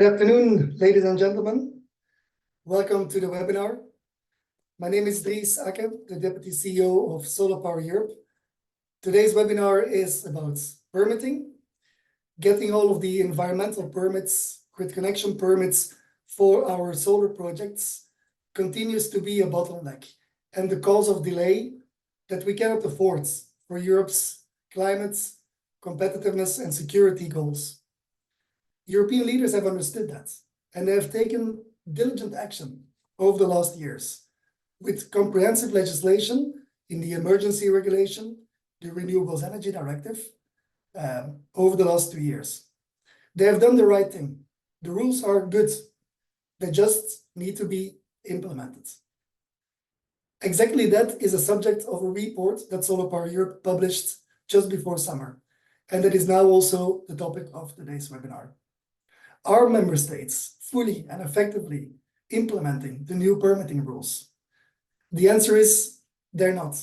Good afternoon, ladies and gentlemen. Welcome to the webinar. My name is Dries Akke, the Deputy CEO of Solar Power Europe. Today's webinar is about permitting, getting all of the environmental permits, grid connection permits for our solar projects continues to be a bottleneck and the cause of delay that we cannot afford for Europe's climate, competitiveness and security goals. European leaders have understood that, and they have taken diligent action over the last years with comprehensive legislation in the emergency regulation, the Renewable Energy Directive, over the last 2 years. They have done the right thing. The rules are good. They just need to be implemented. Exactly that is a subject of a report that Solar Power Europe published just before summer, and that is now also the topic of today's webinar. Are member states fully and effectively implementing the new permitting rules? The answer is they're not,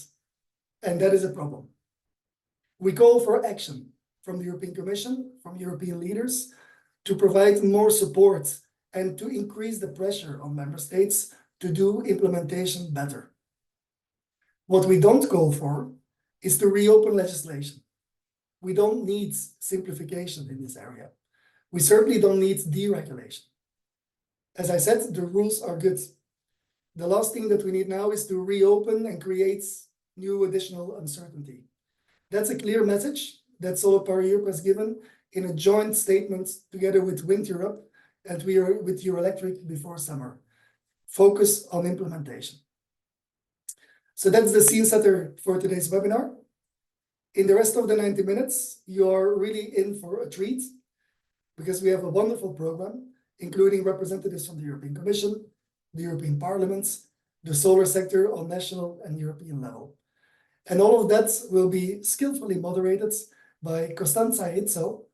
and that is a problem. We call for action from the European Commission, from European leaders, to provide more support and to increase the pressure on member states to do implementation better. What we don't call for is to reopen legislation. We don't need simplification in this area. We certainly don't need deregulation. As I said, the rules are good. The last thing that we need now is to reopen and create new additional uncertainty. That's a clear message that Solar Power Europe has given in a joint statement together with Wind Europe and we are with Eurelectric before summer. Focus on implementation. So that's the scene setter for today's webinar. In the rest of the 90 minutes, you are really in for a treat, because we have a wonderful program, including representatives from the European Commission, the European Parliament, the solar sector on national and European level. And all of that will be skillfully moderated by Costanza Hitzel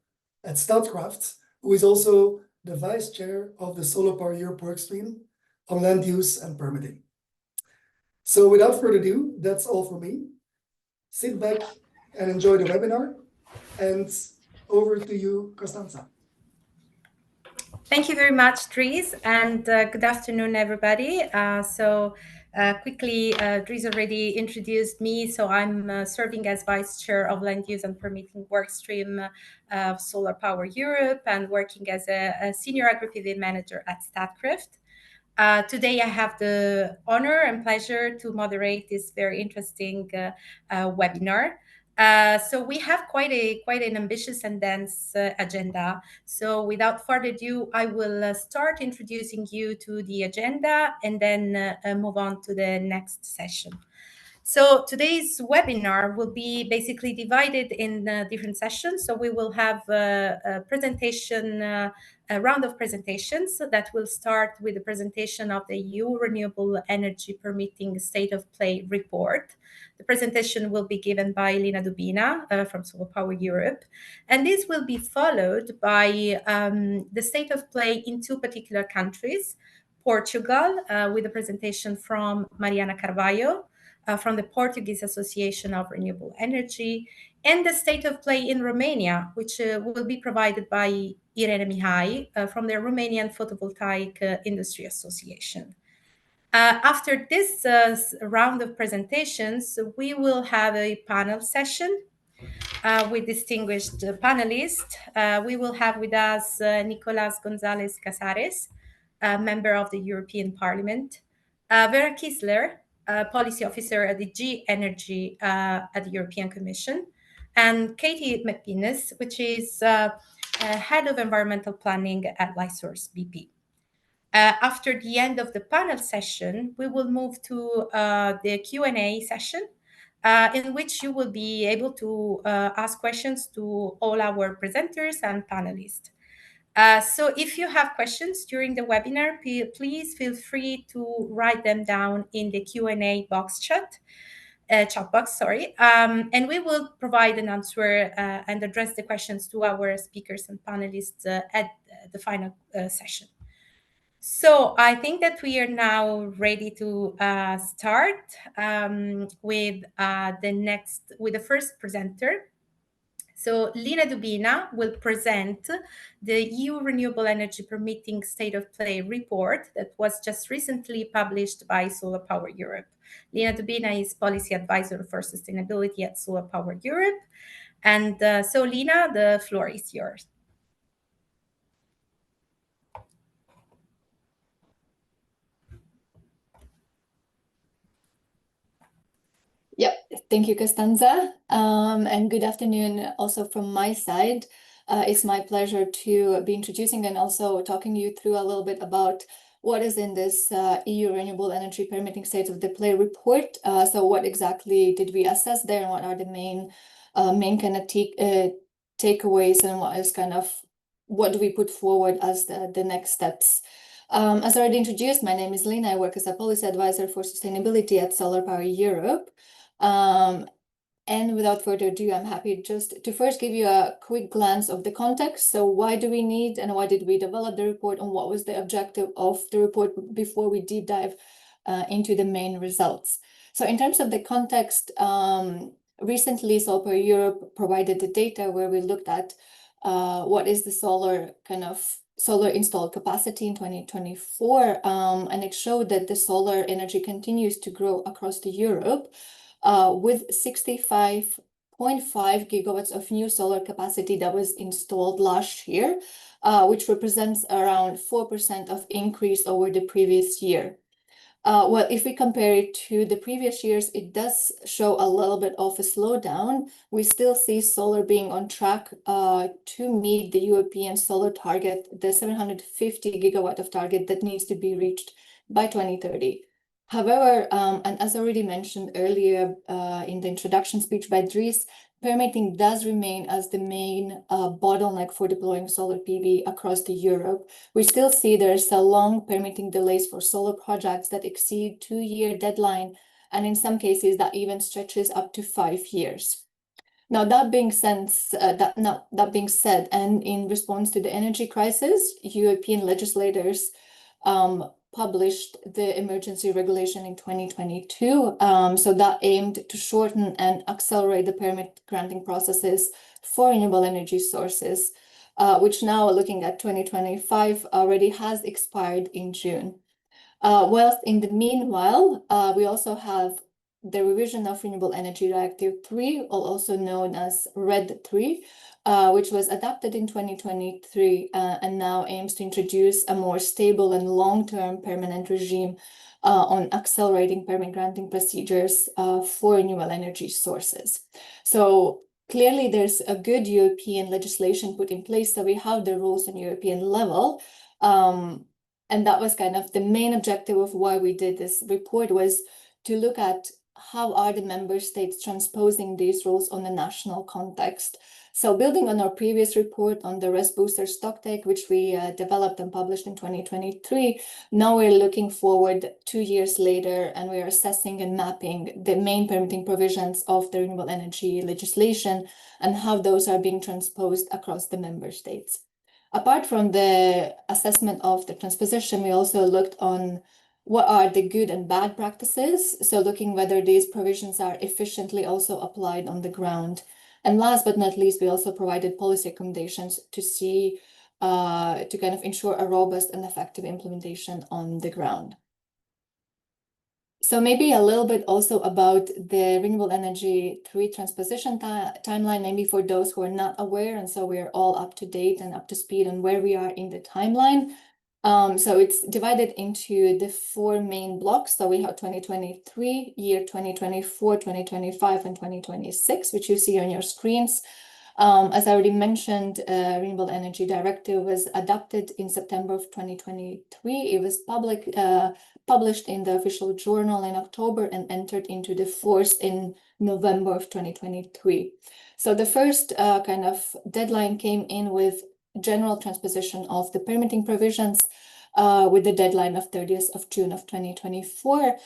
at Statkraft, who is also the Vice Chair of the Solar Power Europe workstream on land use and permitting. So without further ado, that's all for me. Sit back and enjoy the webinar. And over to you, Costanza. Thank you very much, Dries, and good afternoon, everybody. Quickly, Dries already introduced me, so I'm serving as Vice Chair of Land Use and Permitting Workstream of Solar Power Europe and working as a Senior Agri-PV Manager at Statkraft. Today, I have the honor and pleasure to moderate this very interesting webinar. So we have quite an ambitious and dense agenda. So without further ado, I will start introducing you to the agenda and then move on to the next session. So today's webinar will be basically divided in different sessions. So we will have a presentation, a round of presentations that will start with the presentation of the EU Renewable Energy Permitting State of Play report. The presentation will be given by Lina Dubina from Solar Power Europe. And this will be followed by the state of play in two particular countries, Portugal, with a presentation from Mariana Carvalho, from the Portuguese Association of Renewable Energy, and the state of play in Romania, which will be provided by Irene Mihai from the Romanian Photovoltaic Industry Association. After this round of presentations, we will have a panel session with distinguished panelists. We will have with us Nicolas González Casares, a member of the European Parliament, Vera Kisler, Policy Officer at the G Energy at the European Commission, and Katie McGuinness, which is Head of Environmental Planning at Lightsource BP. After the end of the panel session, we will move to the Q&A session, in which you will be able to ask questions to all our presenters and panelists. So if you have questions during the webinar, please feel free to write them down in the Q&A box chat box, and we will provide an answer and address the questions to our speakers and panelists at the final session. So I think that we are now ready to start with the first presenter. So Lina Dubina will present the EU Renewable Energy Permitting State of Play report that was just recently published by Solar Power Europe. Lina Dubina is Policy Advisor for Sustainability at Solar Power Europe. And so Lina, the floor is yours. Yep, thank you, Costanza. And good afternoon also from my side. It's my pleasure to be introducing and also talking you through a little bit about what is in this EU Renewable Energy Permitting State of the Play report. So what exactly did we assess there and what are the main kind of takeaways and what do we put forward as the next steps? As already introduced, my name is Lina. I work as a policy advisor for sustainability at Solar Power Europe. And without further ado, I'm happy just to first give you a quick glance of the context. So why do we need and why did we develop the report and what was the objective of the report before we deep dive into the main results? So in terms of the context, recently Solar Power Europe provided the data where we looked at what is the solar installed capacity in 2024, and it showed that the solar energy continues to grow across the Europe with 65.5 gigawatts of new solar capacity that was installed last year, which represents around 4% of increase over the previous year. Well, if we compare it to the previous years, it does show a little bit of a slowdown. We still see solar being on track to meet the European solar target, the 750 gigawatt of target that needs to be reached by 2030. However, and as already mentioned earlier in the introduction speech by Dries, permitting does remain as the main bottleneck for deploying solar PV across the Europe. We still see there's a long permitting delays for solar projects that exceed 2-year deadline, and in some cases that even stretches up to 5 years. Now, that being said, and in response to the energy crisis, European legislators published the emergency regulation in 2022. So that aimed to shorten and accelerate the permit granting processes for renewable energy sources, which now looking at 2025 already has expired in June. Whilst in the meanwhile, we also have the revision of Renewable Energy Directive 3, also known as RED 3, which was adopted in 2023 and now aims to introduce a more stable and long-term permanent regime on accelerating permit granting procedures for renewable energy sources. So clearly there's a good European legislation put in place, so we have the rules on European level. And that was kind of the main objective of why we did this report, was to look at how are the member states transposing these rules on a national context. So building on our previous report on the RES booster stocktake, which we developed and published in 2023, now we're looking forward 2 years later and we're assessing and mapping the main permitting provisions of the renewable energy legislation and how those are being transposed across the member states. Apart from the assessment of the transposition, we also looked on what are the good and bad practices, so looking whether these provisions are efficiently also applied on the ground. And last but not least, we also provided policy recommendations to see, to kind of ensure a robust and effective implementation on the ground. So maybe a little bit also about the Renewable Energy 3 transposition timeline, maybe for those who are not aware, and so we're all up to date and up to speed on where we are in the timeline. So it's divided into the 4 main blocks. So we have 2023, year 2024, 2025, and 2026, which you see on your screens. As I already mentioned, Renewable Energy Directive was adopted in September of 2023. It was published in the official journal in October and entered into the force in November of 2023. So the first kind of deadline came in with general transposition of the permitting provisions with the deadline of 30th of June of 2024,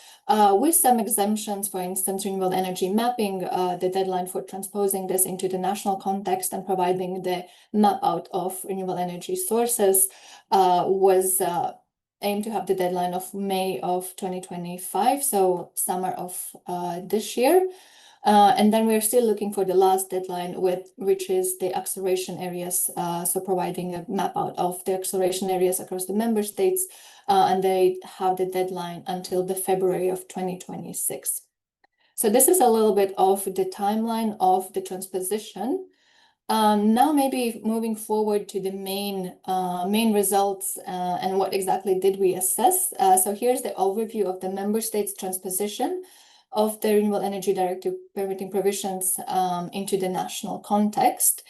with some exemptions, for instance, renewable energy mapping, the deadline for transposing this into the national context and providing the map out of renewable energy sources was aimed to have the deadline of May of 2025, so summer of this year. And then we're still looking for the last deadline, which is the acceleration areas. So providing a map out of the acceleration areas across the member states, and they have the deadline until the February of 2026. So this is a little bit of the timeline of the transposition. Now maybe moving forward to the main results and what exactly did we assess. So here's the overview of the member states transposition of the Renewable Energy Directive permitting provisions into the national context.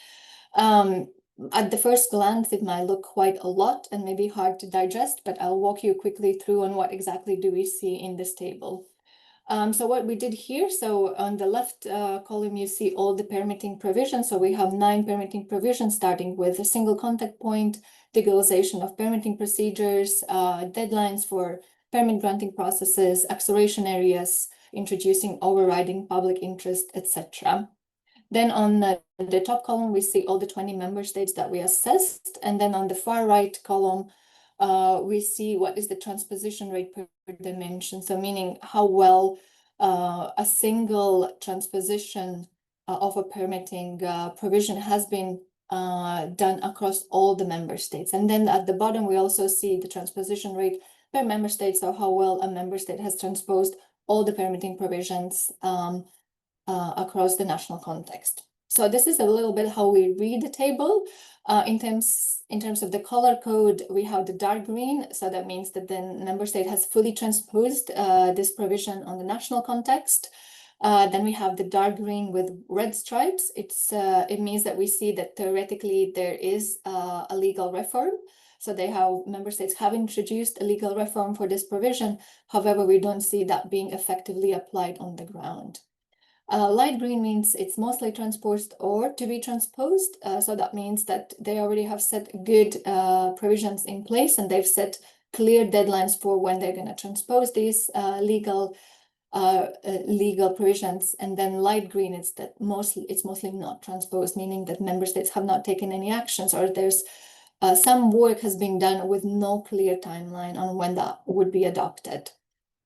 At the first glance, it might look quite a lot and maybe hard to digest, but I'll walk you quickly through on what exactly do we see in this table. So what we did here, so on the left column, you see all the permitting provisions. So we have 9 permitting provisions, starting with a single contact point, legalization of permitting procedures, deadlines for permit granting processes, acceleration areas, introducing overriding public interest, etc. Then on the top column, we see all the 20 member states that we assessed. And then on the far right column, we see what is the transposition rate per dimension. So meaning how well a single transposition of a permitting provision has been done across all the member states. And then at the bottom, we also see the transposition rate per member state. So how well a member state has transposed all the permitting provisions across the national context. So this is a little bit how we read the table. In terms of the color code, we have the dark green. So that means that the member state has fully transposed this provision on the national context. Then we have the dark green with red stripes. It means that we see that theoretically there is a legal reform. So member states have introduced a legal reform for this provision. However, we don't see that being effectively applied on the ground. Light green means it's mostly transposed or to be transposed. So that means that they already have set good provisions in place, and they've set clear deadlines for when they're going to transpose these legal provisions. And then light green is that it's mostly not transposed, meaning that member states have not taken any actions, or there's some work has been done with no clear timeline on when that would be adopted.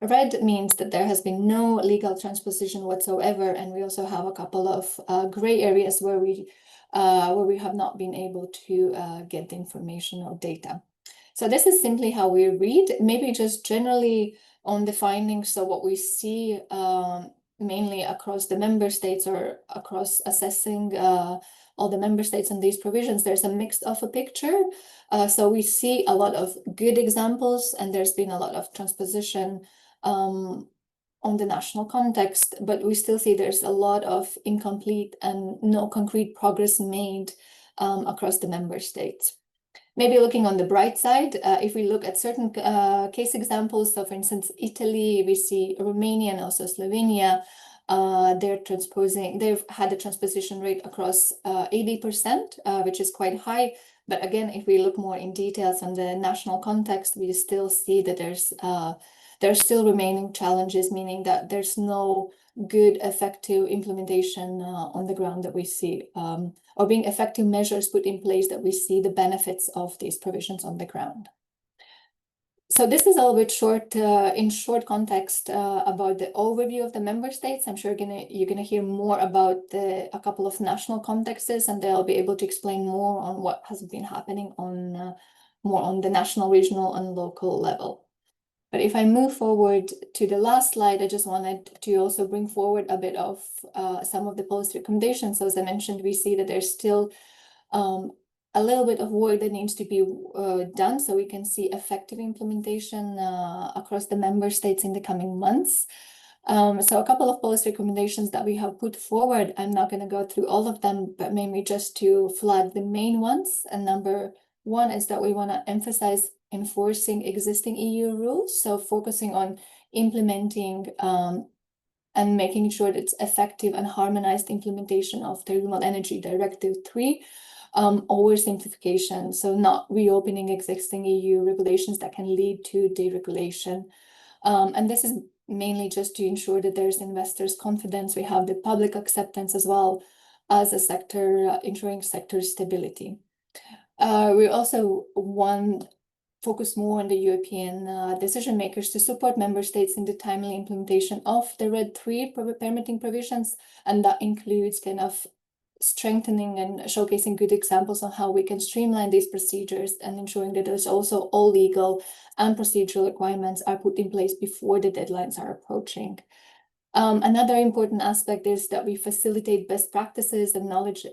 Red means that there has been no legal transposition whatsoever, and we also have a couple of gray areas where we have not been able to get the information or data. So this is simply how we read, maybe just generally on the findings. So what we see mainly across the member states or across assessing all the member states and these provisions, there's a mix of a picture. So we see a lot of good examples, and there's been a lot of transposition on the national context, but we still see there's a lot of incomplete and no concrete progress made across the member states. Maybe looking on the bright side, if we look at certain case examples, so for instance, Italy, we see Romania and also Slovenia, they've had a transposition rate across 80%, which is quite high. But again, if we look more in details on the national context, we still see that there's still remaining challenges, meaning that there's no good effective implementation on the ground that we see, or being effective measures put in place that we see the benefits of these provisions on the ground. So this is a little bit short, in short context about the overview of the member states. I'm sure you're gonna hear more about a couple of national contexts, and they'll be able to explain more on what has been happening on more on the national, regional, and local level. But if I move forward to the last slide, I just wanted to also bring forward a bit of some of the policy recommendations. So as I mentioned, we see that there's still a little bit of work that needs to be done so we can see effective implementation across the member states in the coming months. So a couple of policy recommendations that we have put forward, I'm not going to go through all of them, but maybe just to flag the main ones. And number one is that we want to emphasize enforcing existing EU rules, so focusing on implementing and making sure that it's effective and harmonized implementation of the Renewable Energy Directive 3, oversimplification, so not reopening existing EU regulations that can lead to deregulation. And this is mainly just to ensure that there's investors' confidence, we have the public acceptance as well as a sector, ensuring sector stability. We also want focus more on the European decision makers to support member states in the timely implementation of the RED III permitting provisions, and that includes kind of strengthening and showcasing good examples on how we can streamline these procedures and ensuring that there's also all legal and procedural requirements are put in place before the deadlines are approaching. Another important aspect is that we facilitate best practices and knowledge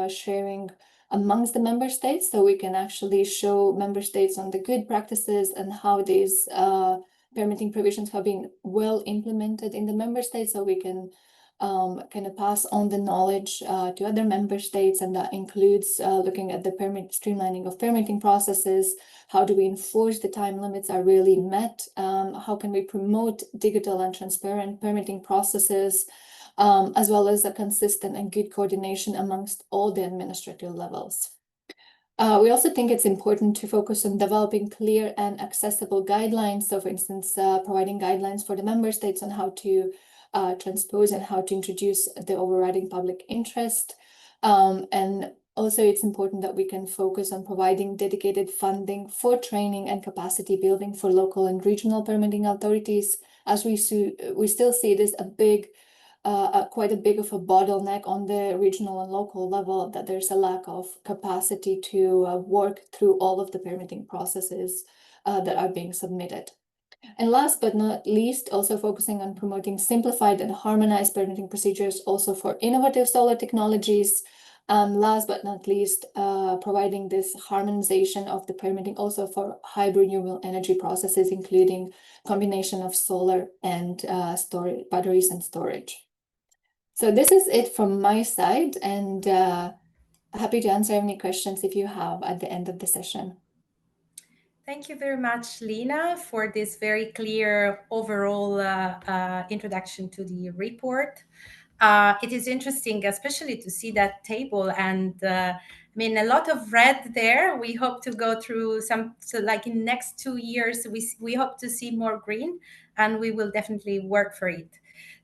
sharing amongst the member states, so we can actually show member states on the good practices and how these permitting provisions have been well implemented in the member states, so we can kind of pass on the knowledge to other member states, and that includes looking at the streamlining of permitting processes. How do we enforce the time limits are really met? How can we promote digital and transparent permitting processes, as well as a consistent and good coordination amongst all the administrative levels. We also think it's important to focus on developing clear and accessible guidelines. So for instance, providing guidelines for the member states on how to transpose and how to introduce the overriding public interest. And also it's important that we can focus on providing dedicated funding for training and capacity building for local and regional permitting authorities, as we still see this quite a big of a bottleneck on the regional and local level, that there's a lack of capacity to work through all of the permitting processes that are being submitted. And last but not least, also focusing on promoting simplified and harmonized permitting procedures also for innovative solar technologies. Last but not least, providing this harmonization of the permitting also for hybrid renewable energy processes, including combination of solar and storage, batteries and storage. So this is it from my side, and happy to answer any questions if you have at the end of the session. Thank you very much, Lina, for this very clear overall introduction to the report. It is interesting, especially to see that table, and I mean, a lot of red there. We hope to go through some, so like in next 2 years, we hope to see more green, and we will definitely work for it.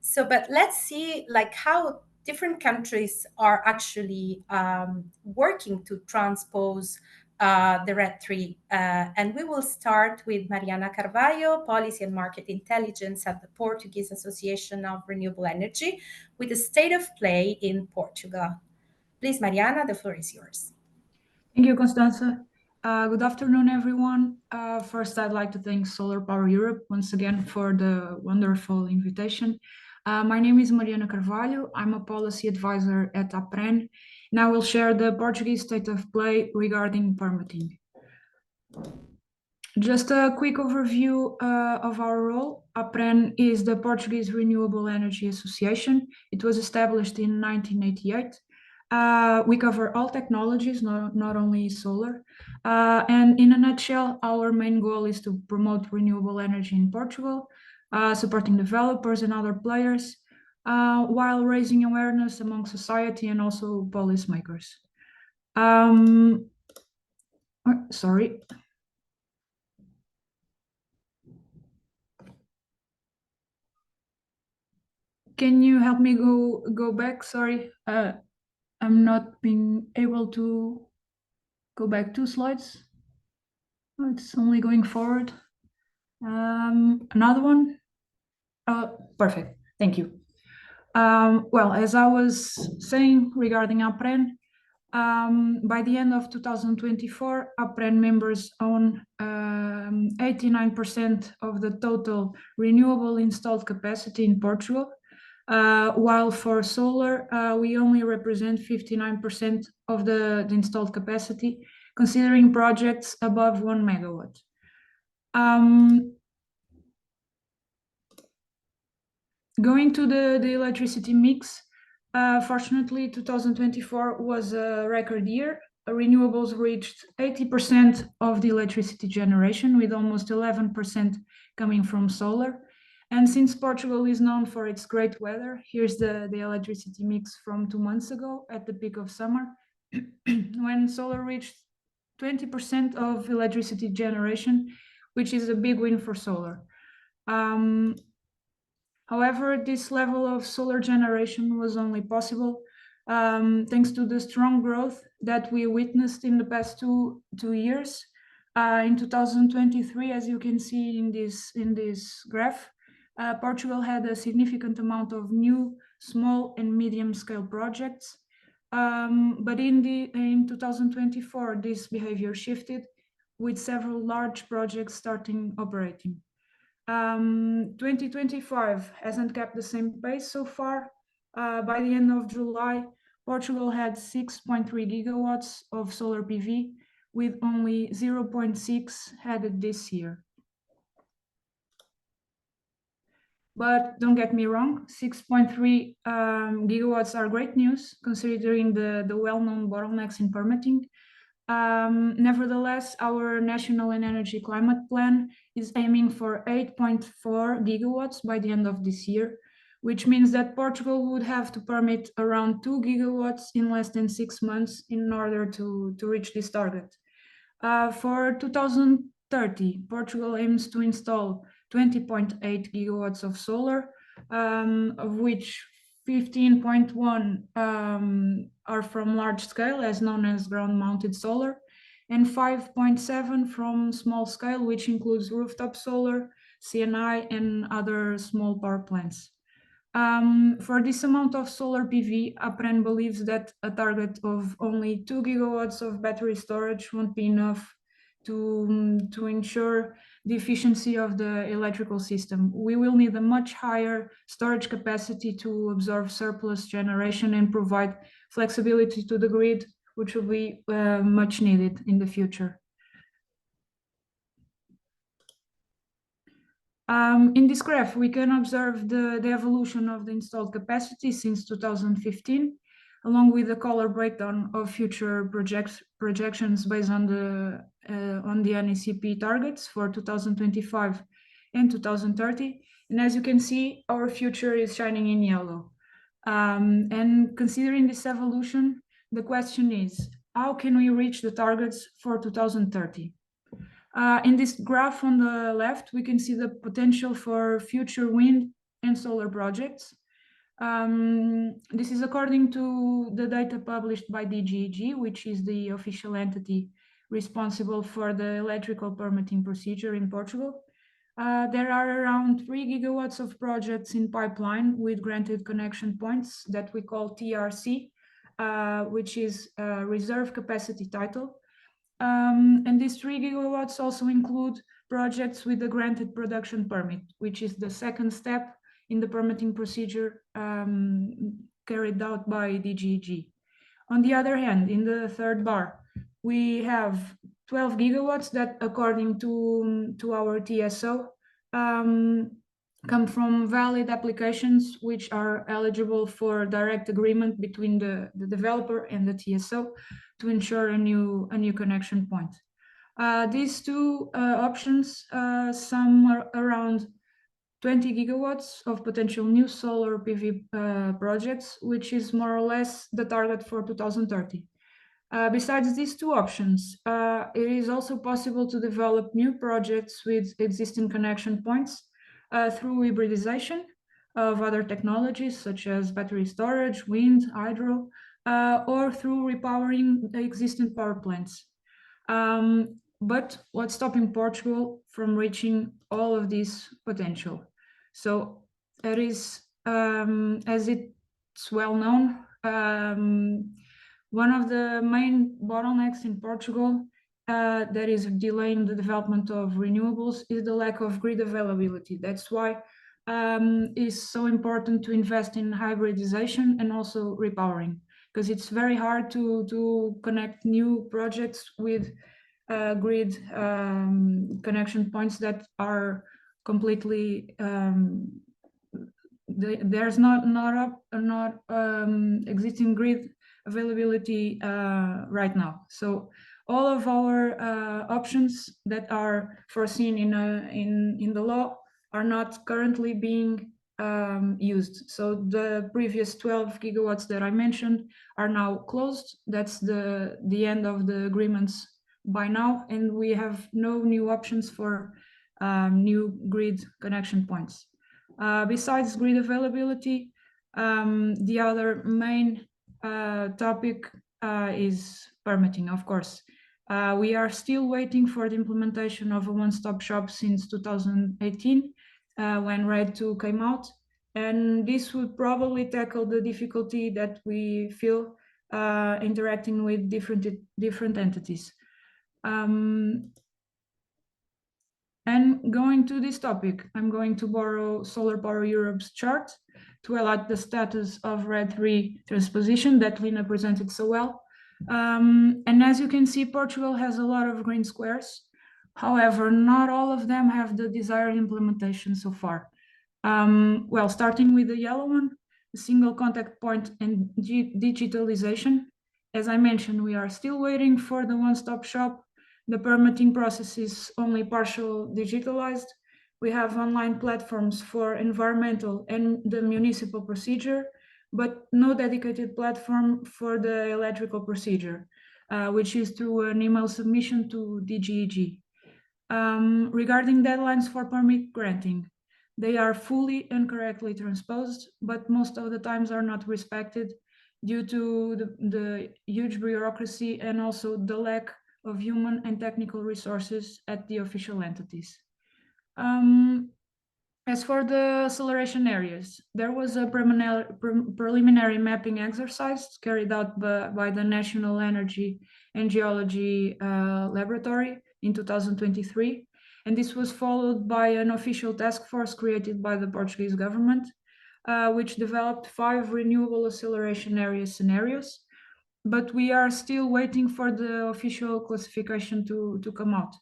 So, but let's see like how different countries are actually working to transpose the RED III. And we will start with Mariana Carvalho, Policy and Market Intelligence at the Portuguese Association of Renewable Energy, with the state of play in Portugal. Please, Mariana, the floor is yours. Thank you, Constanza. Good afternoon, everyone. First, I'd like to thank Solar Power Europe once again for the wonderful invitation. My name is Mariana Carvalho. I'm a policy advisor at APREN, and I will share the Portuguese state of play regarding permitting. Just a quick overview of our role. APREN is the Portuguese Renewable Energy Association. It was established in 1988. We cover all technologies, not only solar. And in a nutshell, our main goal is to promote renewable energy in Portugal, supporting developers and other players, while raising awareness among society and also policymakers. Sorry. Can you help me go back? Sorry, I'm not being able to go back 2 slides. Oh, it's only going forward. Another one. Perfect. Thank you. Well, as I was saying regarding APREN, by the end of 2024, APREN members own 89% of the total renewable installed capacity in Portugal, while for solar, we only represent 59% of the installed capacity, considering projects above 1 megawatt. Going to the electricity mix, fortunately, 2024 was a record year. Renewables reached 80% of the electricity generation, with almost 11% coming from solar. And since Portugal is known for its great weather, here's the electricity mix from 2 months ago at the peak of summer, when solar reached 20% of electricity generation, which is a big win for solar. However, this level of solar generation was only possible thanks to the strong growth that we witnessed in the past two years. In 2023, as you can see in this graph, Portugal had a significant amount of new small and medium scale projects. But in 2024, this behavior shifted, with several large projects starting operating. 2025 hasn't kept the same pace so far. By the end of July, Portugal had 6.3 gigawatts of solar PV, with only 0.6 added this year. But don't get me wrong, 6.3 gigawatts are great news, considering the well-known bottlenecks in permitting. Nevertheless, our National and Energy Climate Plan is aiming for 8.4 gigawatts by the end of this year, which means that Portugal would have to permit around 2 gigawatts in less than 6 months in order to reach this target. For 2030, Portugal aims to install 20.8 gigawatts of solar, of which 15.1 are from large scale, as known as ground-mounted solar, and 5.7 from small scale, which includes rooftop solar, CNI, and other small power plants. For this amount of solar PV, APREN believes that a target of only 2 gigawatts of battery storage won't be enough to ensure the efficiency of the electrical system. We will need a much higher storage capacity to absorb surplus generation and provide flexibility to the grid, which will be much needed in the future. In this graph, we can observe the evolution of the installed capacity since 2015, along with the color breakdown of future projections based on the NECP targets for 2025 and 2030. And as you can see, our future is shining in yellow. And considering this evolution, the question is, how can we reach the targets for 2030? In this graph on the left, we can see the potential for future wind and solar projects. This is according to the data published by DGEG, which is the official entity responsible for the electrical permitting procedure in Portugal. There are around 3 gigawatts of projects in pipeline with granted connection points that we call TRC, which is Reserve Capacity Title. And these 3 gigawatts also include projects with a granted production permit, which is the second step in the permitting procedure carried out by DGEG. On the other hand, in the third bar, we have 12 gigawatts that, according to our TSO, come from valid applications which are eligible for direct agreement between the developer and the TSO to ensure a new connection point. These two options sum around 20 gigawatts of potential new solar PV projects, which is more or less the target for 2030. Besides these two options, it is also possible to develop new projects with existing connection points through hybridization of other technologies such as battery storage, wind, hydro, or through repowering existing power plants. But what's stopping Portugal from reaching all of this potential? So it is, as it's well known, one of the main bottlenecks in Portugal that is delaying the development of renewables is the lack of grid availability. That's why it's so important to invest in hybridization and also repowering, because it's very hard to connect new projects with grid connection points that are completely there's not existing grid availability right now. So all of our options that are foreseen in the law are not currently being used. So the previous 12 gigawatts that I mentioned are now closed. That's the end of the agreements by now, and we have no new options for new grid connection points. Besides grid availability, the other main topic is permitting, of course. We are still waiting for the implementation of a one-stop shop since 2018, when RED 2 came out. And this would probably tackle the difficulty that we feel interacting with different entities. And going to this topic, I'm going to borrow Solar Power Europe's chart to highlight the status of RED 3 transposition that Lina presented so well. And as you can see, Portugal has a lot of green squares. However, not all of them have the desired implementation so far. Well, starting with the yellow one, the single contact point and digitalization. As I mentioned, we are still waiting for the one-stop shop. The permitting process is only partially digitalized. We have online platforms for environmental and the municipal procedure, but no dedicated platform for the electrical procedure, which is through an email submission to DGEG. Regarding deadlines for permit granting, they are fully and correctly transposed, but most of the times are not respected due to the huge bureaucracy and also the lack of human and technical resources at the official entities. As for the acceleration areas, there was a preliminary mapping exercise carried out by the National Energy and Geology Laboratory in 2023, and this was followed by an official task force created by the Portuguese government, which developed 5 renewable acceleration area scenarios, but we are still waiting for the official classification to come out.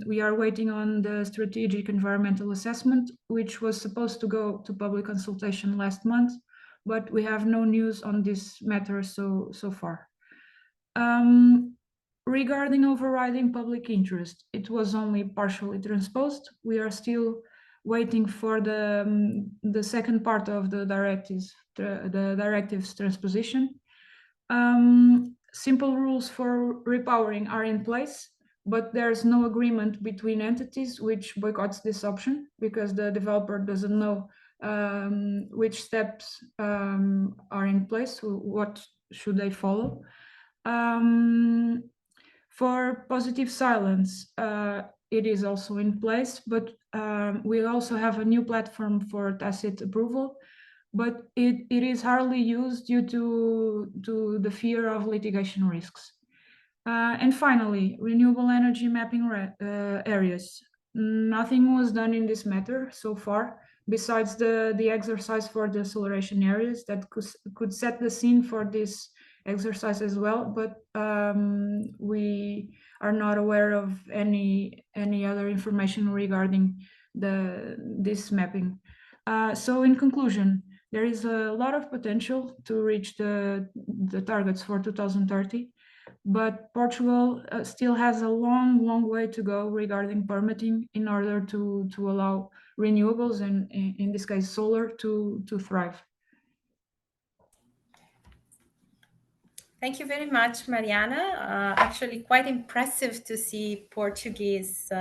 We are waiting on the strategic environmental assessment, which was supposed to go to public consultation last month, but we have no news on this matter so far. Regarding overriding public interest, it was only partially transposed. We are still waiting for the second part of the directive's transposition. Simple rules for repowering are in place, but there's no agreement between entities which boycotts this option because the developer doesn't know which steps are in place, what should they follow. For positive silence, it is also in place, but we also have a new platform for tacit approval, but it is hardly used due to the fear of litigation risks. And finally, renewable energy mapping areas. Nothing was done in this matter so far, besides the exercise for the acceleration areas that could set the scene for this exercise as well, but we are not aware of any other information regarding this mapping. So in conclusion, there is a lot of potential to reach the targets for 2030, but Portugal still has a long way to go regarding permitting in order to allow renewables and in this case solar to thrive. Thank you very much, Mariana. Actually, quite impressive to see Portuguese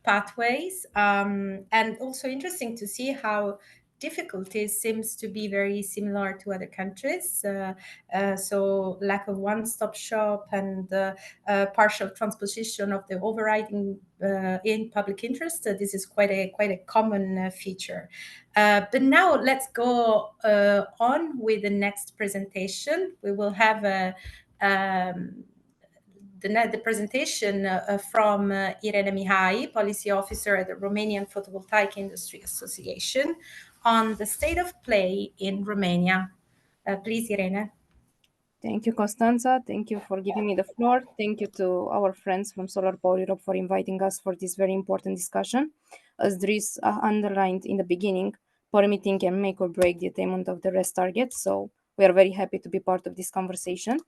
pathways, and also interesting to see how difficulties seems to be very similar to other countries. So lack of one-stop shop and partial transposition of the overriding in public interest. This is quite a common feature. But now let's go on with the next presentation. We will have the presentation from Irene Mihai, Policy Officer at the Romanian Photovoltaic Industry Association, on the state of play in Romania. Please, Irene. Thank you, Constanza. Thank you for giving me the floor. Thank you to our friends from Solar Power Europe for inviting us for this very important discussion. As Dries underlined in the beginning, permitting can make or break the attainment of the RES targets, so we are very happy to be part of this conversation.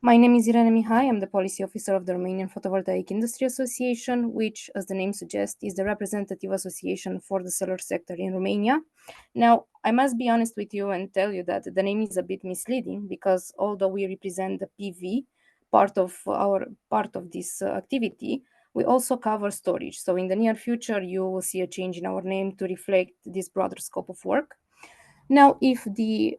My name is Irene Mihai. I'm the Policy Officer of the Romanian Photovoltaic Industry Association, which, as the name suggests, is the representative association for the solar sector in Romania. Now, I must be honest with you and tell you that the name is a bit misleading because although we represent the PV part of this activity, we also cover storage. So in the near future, you will see a change in our name to reflect this broader scope of work. Now, if the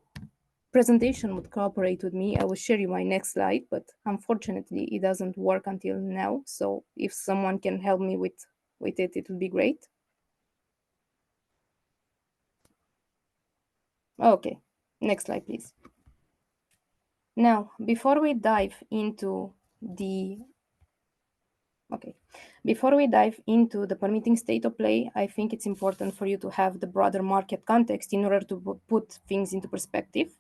presentation would cooperate with me, I will share you my next slide, but unfortunately it doesn't work until now. So if someone can help me with it, it would be great. Okay, next slide, please. Now, before we dive into the permitting state of play, I think it's important for you to have the broader market context in order to put things into perspective.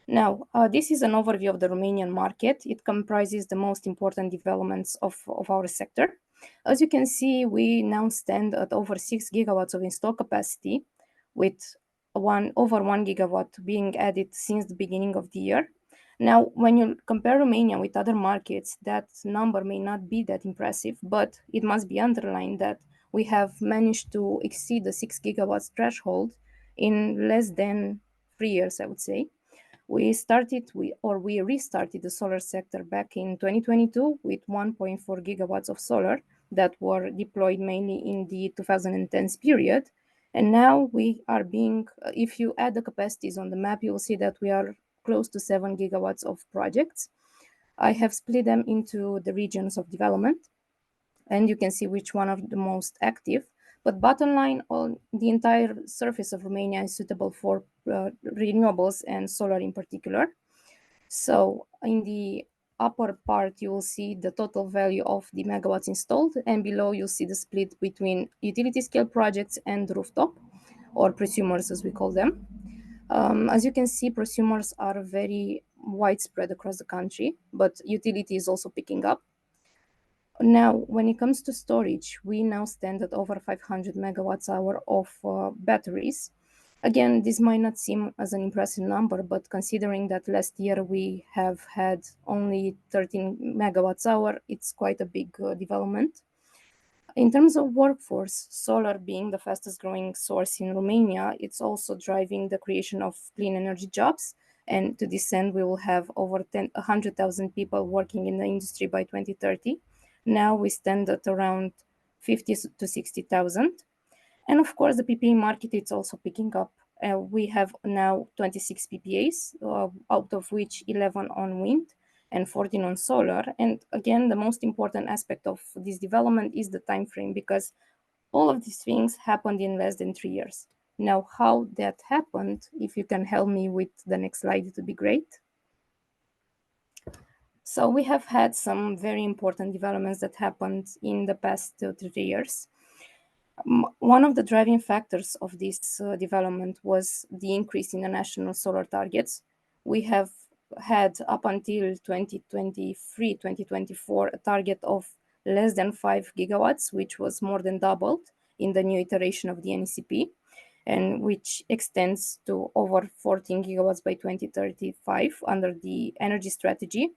Now, this is an overview of the Romanian market. It comprises the most important developments of our sector. As you can see, we now stand at over 6 gigawatts of installed capacity, with over 1 gigawatt being added since the beginning of the year. Now, when you compare Romania with other markets, that number may not be that impressive, but it must be underlined that we have managed to exceed the 6 gigawatts threshold in less than 3 years, I would say. We restarted the solar sector back in 2022 with 1.4 gigawatts of solar that were deployed mainly in the 2010s period. And now we are if you add the capacities on the map, you will see that we are close to 7 gigawatts of projects. I have split them into the regions of development, and you can see which one of the most active. But bottom line, on the entire surface of Romania is suitable for renewables and solar in particular. So in the upper part, you will see the total value of the megawatts installed, and below you'll see the split between utility scale projects and rooftop, or prosumers as we call them. As you can see, prosumers are very widespread across the country, but utility is also picking up. Now, when it comes to storage, we now stand at over 500 megawatts hour of batteries. Again, this might not seem as an impressive number, but considering that last year we have had only 13 megawatts hour, it's quite a big development. In terms of workforce, solar being the fastest growing source in Romania, it's also driving the creation of clean energy jobs. And to this end, we will have over 100,000 people working in the industry by 2030. Now we stand at around 50 to 60,000. And of course, the PPA market is also picking up. We have now 26 PPAs, out of which 11 on wind and 14 on solar. And again, the most important aspect of this development is the time frame, because all of these things happened in less than 3 years. Now, how that happened, if you can help me with the next slide, it would be great. So we have had some very important developments that happened in the past 3 years. One of the driving factors of this development was the increase in the national solar targets. We have had up until 2023, 2024, a target of less than 5 gigawatts, which was more than doubled in the new iteration of the NECP, and which extends to over 14 gigawatts by 2035 under the energy strategy.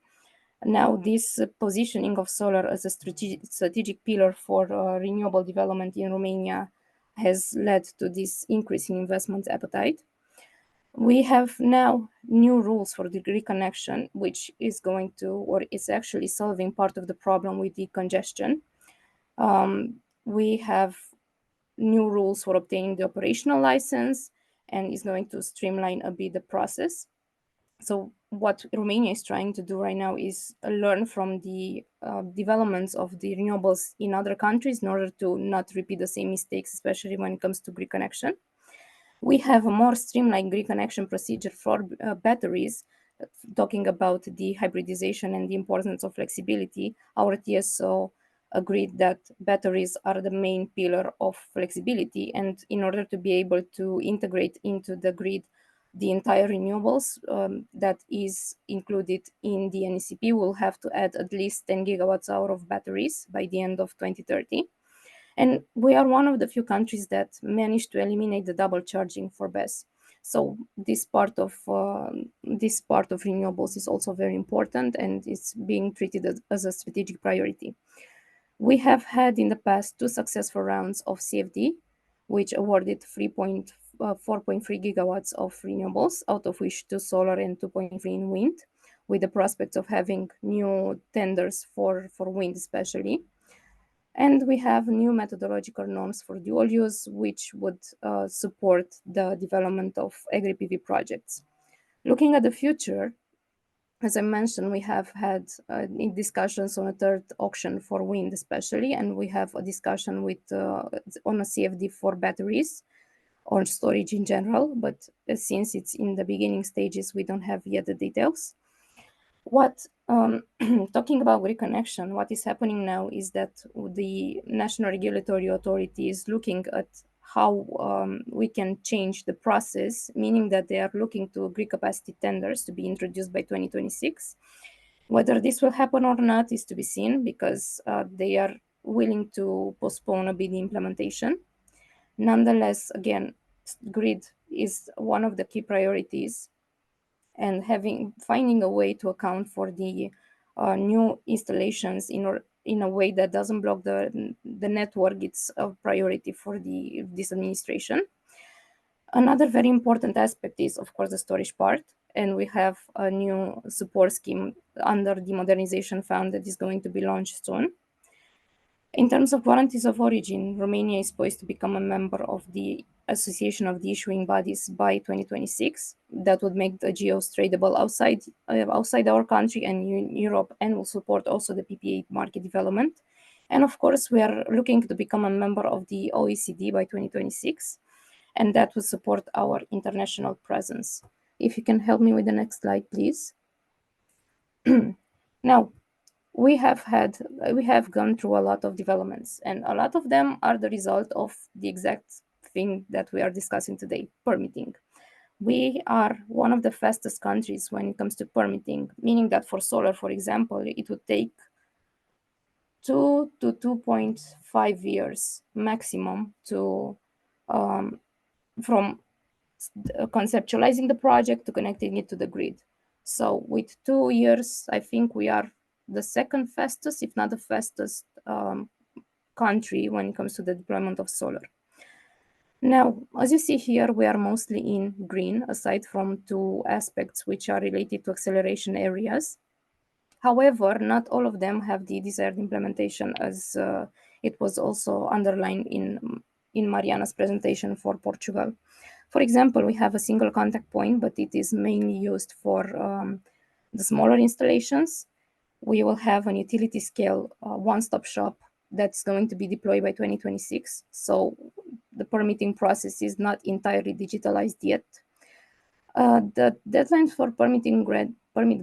Now, this positioning of solar as a strategic pillar for renewable development in Romania has led to this increase in investment appetite. We have now new rules for the grid connection, which is going to, or is actually solving part of the problem with the congestion. We have new rules for obtaining the operational license, and is going to streamline a bit the process. So what Romania is trying to do right now is learn from the developments of the renewables in other countries in order to not repeat the same mistakes, especially when it comes to grid connection. We have a more streamlined grid connection procedure for batteries, talking about the hybridization and the importance of flexibility. Our TSO agreed that batteries are the main pillar of flexibility, and in order to be able to integrate into the grid the entire renewables that is included in the NECP, will have to add at least 10 gigawatts hour of batteries by the end of 2030. And we are one of the few countries that managed to eliminate the double charging for BESS. So this part of renewables is also very important, and it's being treated as a strategic priority. We have had in the past 2 successful rounds of CFD, which awarded 4.3 gigawatts of renewables, out of which 2 solar and 2.3 in wind, with the prospects of having new tenders for wind especially. And we have new methodological norms for dual use, which would support the development of agri-PV projects. Looking at the future, as I mentioned, we have had discussions on a third auction for wind especially, and we have a discussion on a CFD for batteries or storage in general, but since it's in the beginning stages, we don't have yet the details. Talking about grid connection, what is happening now is that the National Regulatory Authority is looking at how we can change the process, meaning that they are looking to grid capacity tenders to be introduced by 2026. Whether this will happen or not is to be seen, because they are willing to postpone a bit the implementation. Nonetheless, again, grid is one of the key priorities, and finding a way to account for the new installations in a way that doesn't block the network, it's a priority for this administration. Another very important aspect is, of course, the storage part, and we have a new support scheme under the Modernization Fund that is going to be launched soon. In terms of warranties of origin, Romania is poised to become a member of the Association of the Issuing Bodies by 2026. That would make the GEOs tradable outside our country and in Europe, and will support also the PPA market development. And of course, we are looking to become a member of the OECD by 2026, and that will support our international presence. If you can help me with the next slide, please. Now, we have gone through a lot of developments, and a lot of them are the result of the exact thing that we are discussing today, permitting. We are one of the fastest countries when it comes to permitting, meaning that for solar, for example, it would take 2 to 2.5 years maximum to from conceptualizing the project to connecting it to the grid. So with 2 years, I think we are the second fastest, if not the fastest country when it comes to the deployment of solar. Now, as you see here, we are mostly in green, aside from 2 aspects which are related to acceleration areas. However, not all of them have the desired implementation, as it was also underlined in Mariana's presentation for Portugal. For example, we have a single contact point, but it is mainly used for the smaller installations. We will have an utility scale one-stop shop that's going to be deployed by 2026. So the permitting process is not entirely digitalized yet. The deadline for permit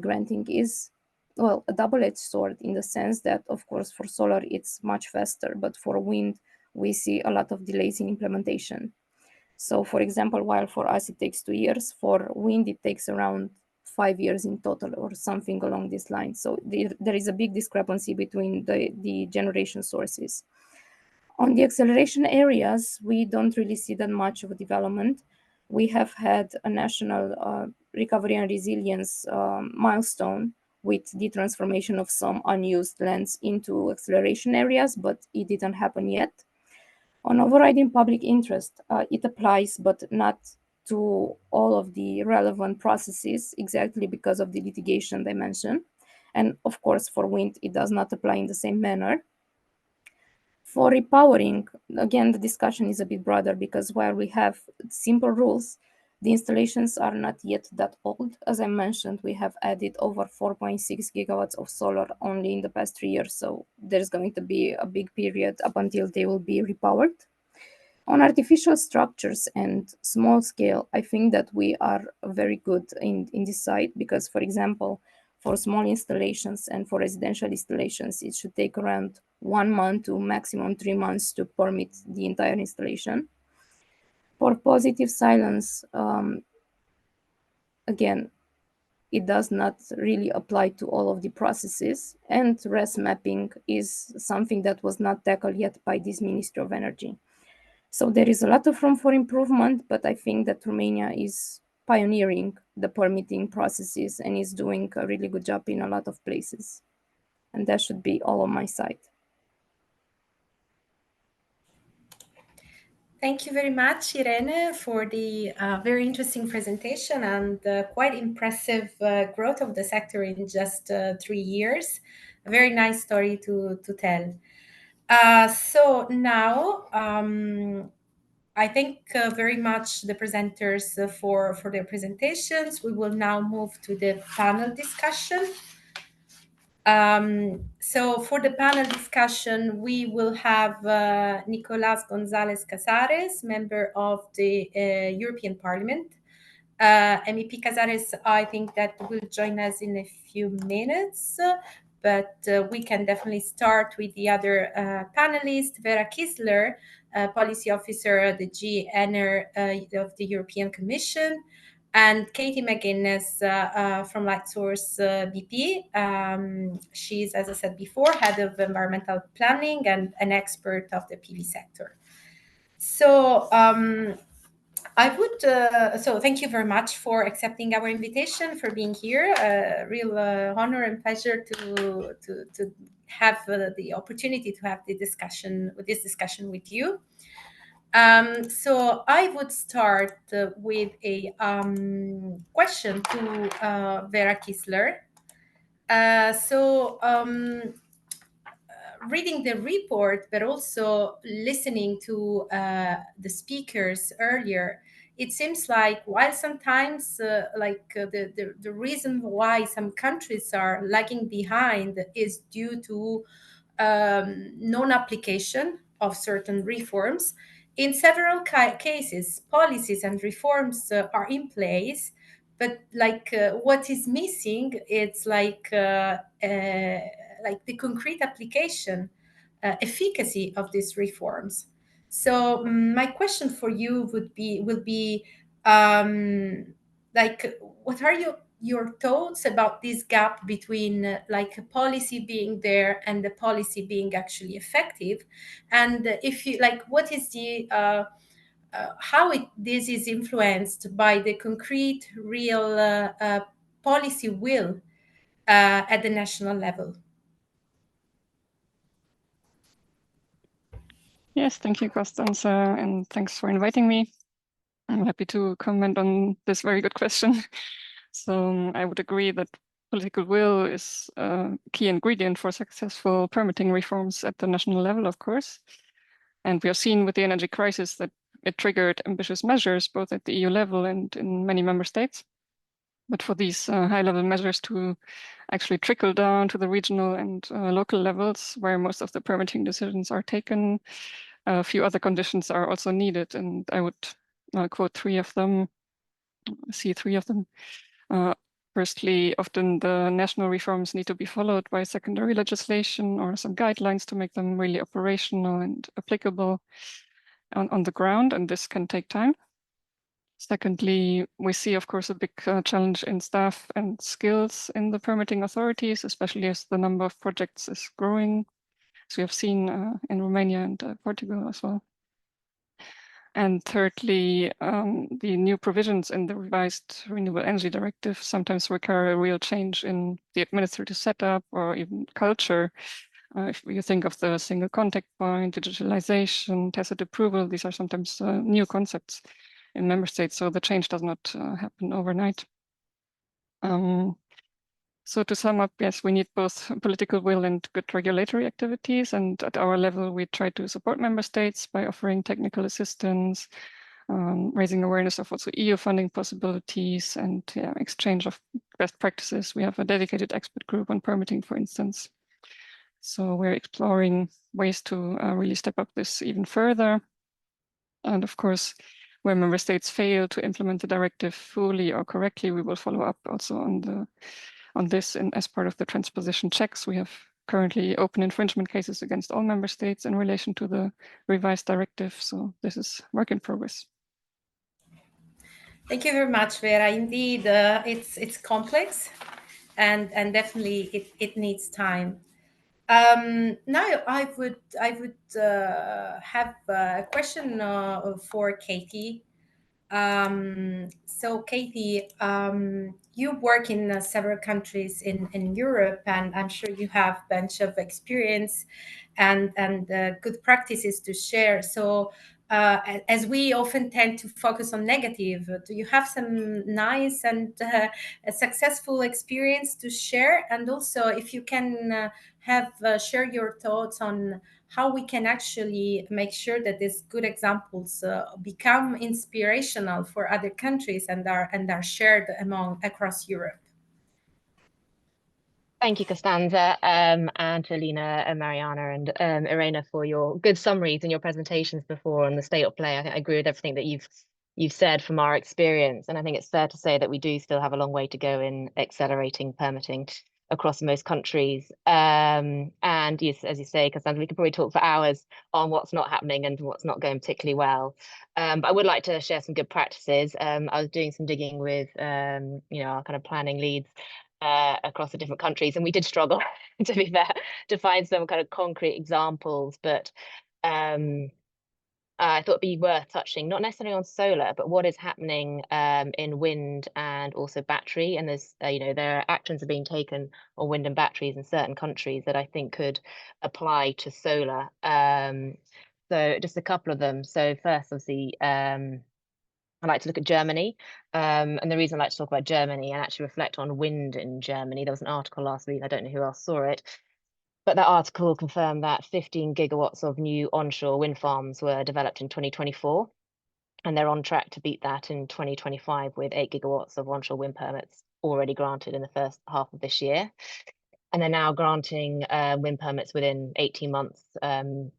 granting is, well, a double-edged sword, in the sense that, of course, for solar it's much faster, but for wind we see a lot of delays in implementation. So, for example, while for us it takes 2 years, for wind it takes around 5 years in total, or something along this line. So there is a big discrepancy between the generation sources. On the acceleration areas, we don't really see that much of a development. We have had a national recovery and resilience milestone with the transformation of some unused lands into acceleration areas, but it didn't happen yet. On overriding public interest, it applies, but not to all of the relevant processes, exactly because of the litigation dimension. And of course, for wind, it does not apply in the same manner. For repowering, again, the discussion is a bit broader, because while we have simple rules, the installations are not yet that old. As I mentioned, we have added over 4.6 gigawatts of solar only in the past 3 years. So there's going to be a big period up until they will be repowered. On artificial structures and small scale, I think that we are very good in this side, because, for example, for small installations and for residential installations, it should take around 1 month to maximum 3 months to permit the entire installation. For positive silence, again, it does not really apply to all of the processes, and RES mapping is something that was not tackled yet by this Ministry of Energy. So there is a lot of room for improvement, but I think that Romania is pioneering the permitting processes and is doing a really good job in a lot of places. And that should be all on my side. Thank you very much, Irene, for the very interesting presentation and quite impressive growth of the sector in just 3 years. A very nice story to tell. So now I thank very much the presenters for their presentations. We will now move to the panel discussion. So for the panel discussion, we will have Nicolás González Casares, member of the European Parliament. MEP Casares, I think that will join us in a few minutes, but we can definitely start with the other panelists. Vera Kisler, Policy Officer at the GNR of the European Commission, and Katie McGuinness from Lightsource BP. She's, as I said before, head of environmental planning and an expert of the PV sector. So I would, so thank you very much for accepting our invitation, for being here. Real honor and pleasure to have the opportunity to have this discussion with you. So I would start with a question to Vera Kisler. Reading the report, but also listening to the speakers earlier, it seems like while sometimes the reason why some countries are lagging behind is due to non-application of certain reforms, in several cases, policies and reforms are in place, but what is missing, it's like the concrete application, efficacy of these reforms. So my question for you will be what are your thoughts about this gap between like a policy being there and the policy being actually effective, and if you like, what is the how this is influenced by the concrete, real policy will at the national level? Yes, thank you, Costanza, and thanks for inviting me. I'm happy to comment on this very good question. So I would agree that political will is a key ingredient for successful permitting reforms at the national level, of course. And we have seen with the energy crisis that it triggered ambitious measures, both at the EU level and in many member states. But for these high-level measures to actually trickle down to the regional and local levels where most of the permitting decisions are taken, a few other conditions are also needed. And I would quote three of them. Firstly, often the national reforms need to be followed by secondary legislation or some guidelines to make them really operational and applicable on the ground, and this can take time. Secondly, we see, of course, a big challenge in staff and skills in the permitting authorities, especially as the number of projects is growing, as we have seen in Romania and Portugal as well. And thirdly, the new provisions in the revised Renewable Energy Directive sometimes require a real change in the administrative setup or even culture. If you think of the single contact point, digitalization, tacit approval, these are sometimes new concepts in member states, so the change does not happen overnight. So to sum up, yes, we need both political will and good regulatory activities. And at our level, we try to support member states by offering technical assistance, raising awareness of also EU funding possibilities and exchange of best practices. We have a dedicated expert group on permitting, for instance. So we're exploring ways to really step up this even further. And of course, where member states fail to implement the directive fully or correctly, we will follow up also on this, and as part of the transposition checks, we have currently open infringement cases against all member states in relation to the revised directive. So this is work in progress. Thank you very much, Vera. Indeed, it's complex, and definitely it needs time. Now I would have a question for Katie. So Katie, you work in several countries in Europe, and I'm sure you have a bunch of experience and good practices to share. So as we often tend to focus on negative, do you have some nice and a successful experience to share? And also, if you can share your thoughts on how we can actually make sure that these good examples become inspirational for other countries and are shared across Europe. Thank you, Costanza, and Alina and Mariana and Irena for your good summaries and your presentations before on the state of play. I think I agree with everything that you've said from our experience, and I think it's fair to say that we do still have a long way to go in accelerating permitting across most countries. And yes, as you say, Costanza, we could probably talk for hours on what's not happening and what's not going particularly well. But I would like to share some good practices. I was doing some digging with our kind of planning leads across the different countries, and we did struggle, to be fair, to find some kind of concrete examples. But I thought it'd be worth touching, not necessarily on solar, but what is happening in wind and also battery. And there's, there are actions are being taken on wind and batteries in certain countries that I think could apply to solar. So just a couple of them. So first, obviously, I like to look at Germany. And the reason I like to talk about Germany and actually reflect on wind in Germany, there was an article last week, I don't know who else saw it, but that article confirmed that 15 gigawatts of new onshore wind farms were developed in 2024. And they're on track to beat that in 2025 with 8 gigawatts of onshore wind permits already granted in the first half of this year. And they're now granting wind permits within 18 months, on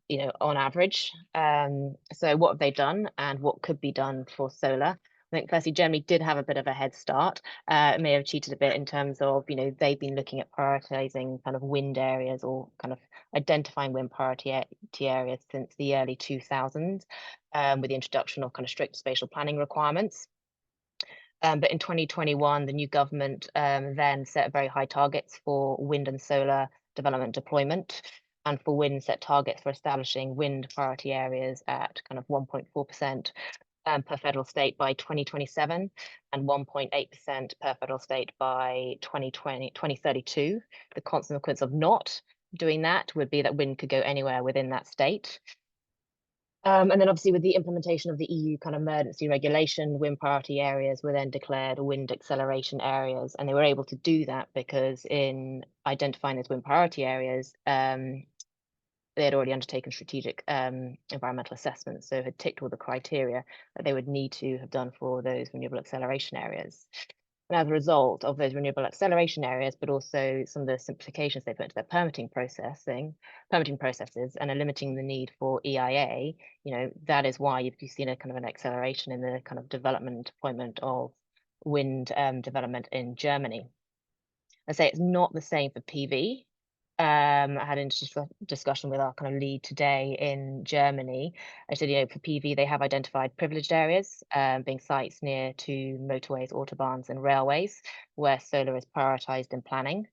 average. So what have they done and what could be done for solar? I think firstly, Germany did have a bit of a head start. It may have cheated a bit in terms of, they've been looking at prioritizing kind of wind areas or kind of identifying wind priority areas since the early 2000s, with the introduction of kind of strict spatial planning requirements. But in 2021, the new government then set very high targets for wind and solar development deployment, and for wind set targets for establishing wind priority areas at kind of 1.4% per federal state by 2027 and 1.8% per federal state by 2032. The consequence of not doing that would be that wind could go anywhere within that state. And then obviously with the implementation of the EU kind of emergency regulation, wind priority areas were then declared wind acceleration areas. And they were able to do that because in identifying those wind priority areas, they had already undertaken strategic environmental assessments, so had ticked all the criteria that they would need to have done for those renewable acceleration areas. And as a result of those renewable acceleration areas, but also some of the simplifications they put into their permitting processes and are limiting the need for EIA, that is why you've seen a kind of an acceleration in the kind of development and deployment of wind development in Germany. I say it's not the same for PV. I had an interesting discussion with our kind of lead today in Germany. I said, for PV, they have identified privileged areas, being sites near to motorways, autobahns, and railways, where solar is prioritized in planning.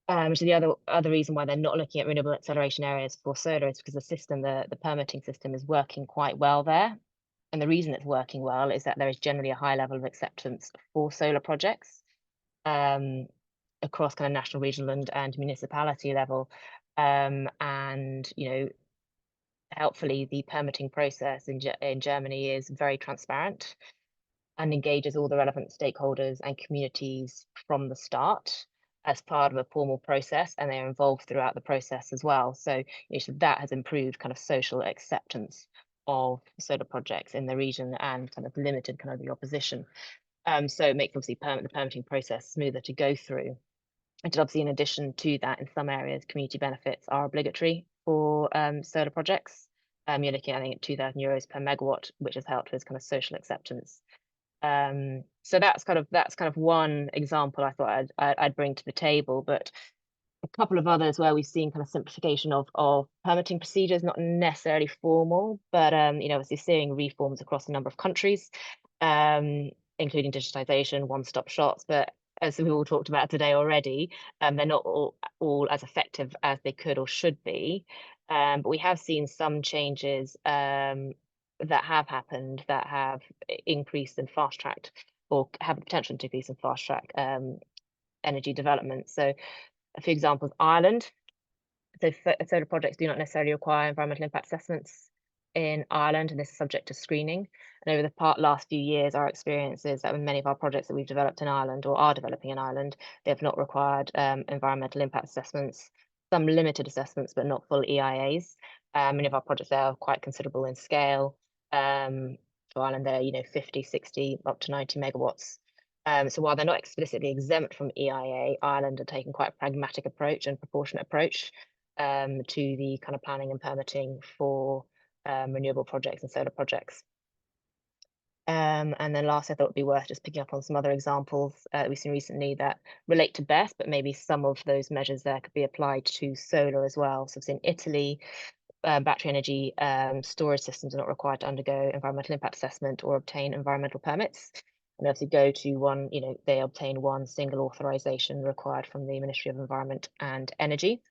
So the other reason why they're not looking at renewable acceleration areas for solar is because the permitting system is working quite well there. And the reason it's working well is that there is generally a high level of acceptance for solar projects. Across kind of national, regional, and municipality level, and helpfully the permitting process in Germany is very transparent and engages all the relevant stakeholders and communities from the start as part of a formal process, and they are involved throughout the process as well. So, so that has improved kind of social acceptance of solar projects in the region and kind of limited kind of the opposition. So it makes obviously the permitting process smoother to go through. And obviously, in addition to that, in some areas, community benefits are obligatory for solar projects. You're looking at, I think, €2,000 per megawatt, which has helped with kind of social acceptance. So that's kind of one example I thought I'd bring to the table, but a couple of others where we've seen kind of simplification of permitting procedures, not necessarily formal, but obviously seeing reforms across a number of countries, including digitization, one-stop shops, but as we all talked about today already, they're not all as effective as they could or should be. But we have seen some changes that have happened that have increased and fast-tracked or have the potential to increase and fast-track energy development. So a few examples: Ireland. So solar projects do not necessarily require environmental impact assessments in Ireland, and this is subject to screening. And over the last few years, our experience is that with many of our projects that we've developed in Ireland or are developing in Ireland, they have not required environmental impact assessments. some limited assessments, but not full EIAs. Many of our projects are quite considerable in scale. For Ireland, they're 50, 60, up to 90 megawatts. So while they're not explicitly exempt from EIA, Ireland are taking quite a pragmatic approach and proportionate approach to the kind of planning and permitting for renewable projects and solar projects. And then last, I thought it'd be worth just picking up on some other examples we've seen recently that relate to BESS, but maybe some of those measures there could be applied to solar as well. So in Italy, battery energy storage systems are not required to undergo environmental impact assessment or obtain environmental permits. And if they go to one, they obtain one single authorization required from the Ministry of Environment and Energy.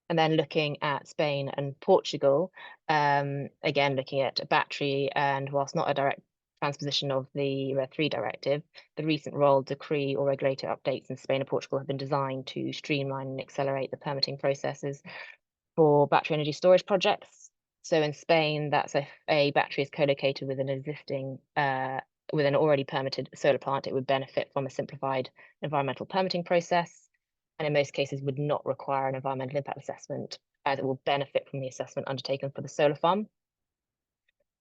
And then looking at Spain and Portugal, again, looking at battery, and whilst not a direct transposition of the RED III directive, the recent royal decree or regulator updates in Spain and Portugal have been designed to streamline and accelerate the permitting processes for battery energy storage projects. So in Spain, that's a battery is co-located with an existing, with an already permitted solar plant, it would benefit from a simplified environmental permitting process, and in most cases would not require an environmental impact assessment, as it will benefit from the assessment undertaken for the solar farm.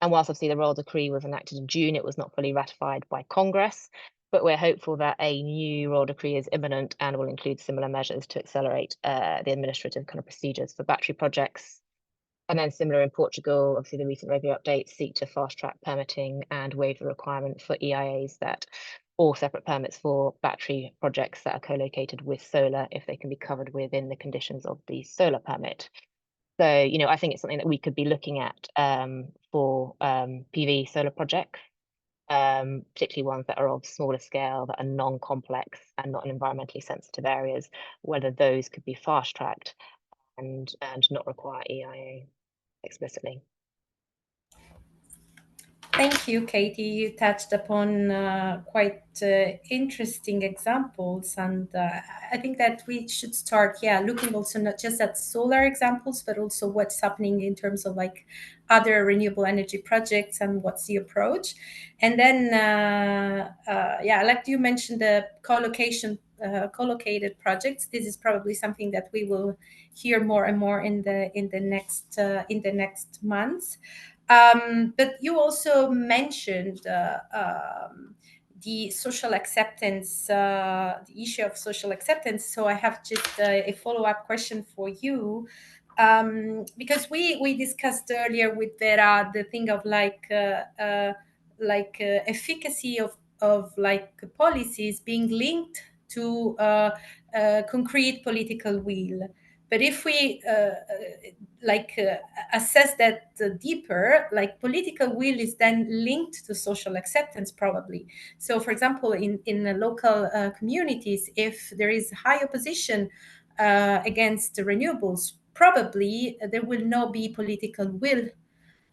And whilst obviously the royal decree was enacted in June, it was not fully ratified by Congress, but we're hopeful that a new royal decree is imminent and will include similar measures to accelerate the administrative kind of procedures for battery projects. And then similar in Portugal, obviously the recent regular updates seek to fast track permitting and waive the requirement for EIAs that all separate permits for battery projects that are co-located with solar, if they can be covered within the conditions of the solar permit. So, I think it's something that we could be looking at for PV solar projects, particularly ones that are of smaller scale, that are non-complex and not in environmentally sensitive areas, whether those could be fast-tracked and not require EIA explicitly. Thank you, Katie. You touched upon quite interesting examples, and I think that we should start, looking also not just at solar examples, but also what's happening in terms of like other renewable energy projects and what's the approach. And then, like you mentioned, the co-located projects. This is probably something that we will hear more and more in the next months. But you also mentioned the social acceptance, the issue of social acceptance. So I have just a follow-up question for you, because we discussed earlier with Vera the thing of efficacy of like policies being linked to concrete political will. But if we assess that deeper, like political will is then linked to social acceptance probably. So for example, in the local communities, if there is high opposition against the renewables, probably there will not be political will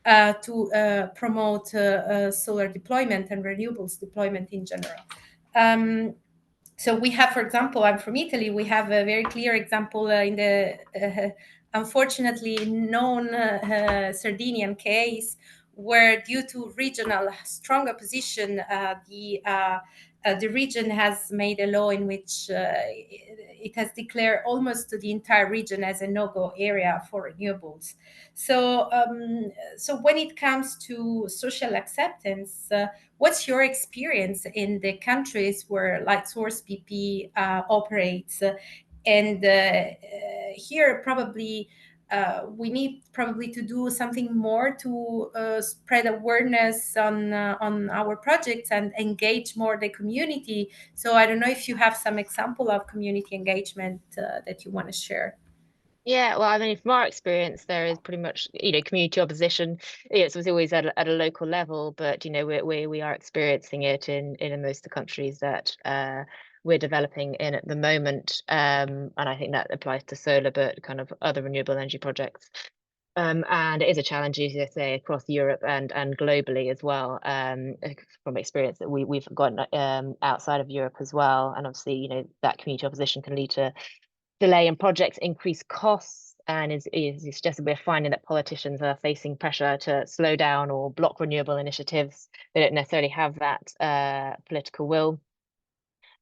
to promote solar deployment and renewables deployment in general. So we have, for example, I'm from Italy, we have a very clear example in the unfortunately known Sardinian case, where due to regional strong opposition, the region has made a law in which it has declared almost the entire region as a no-go area for renewables. So, so when it comes to social acceptance, what's your experience in the countries where Lightsource BP operates? And here probably we need probably to do something more to spread awareness on our projects and engage more the community. So I don't know if you have some example of community engagement that you want to share. Yeah, well, I mean, from our experience, there is pretty much, community opposition. It was always at a local level, but we are experiencing it in most of the countries that we're developing in at the moment, and I think that applies to solar, but kind of other renewable energy projects. And it is a challenge, as you say, across Europe and globally as well. From experience that we've gotten outside of Europe as well, and obviously, that community opposition can lead to delay in projects, increase costs, and is suggested we're finding that politicians are facing pressure to slow down or block renewable initiatives. They don't necessarily have that political will.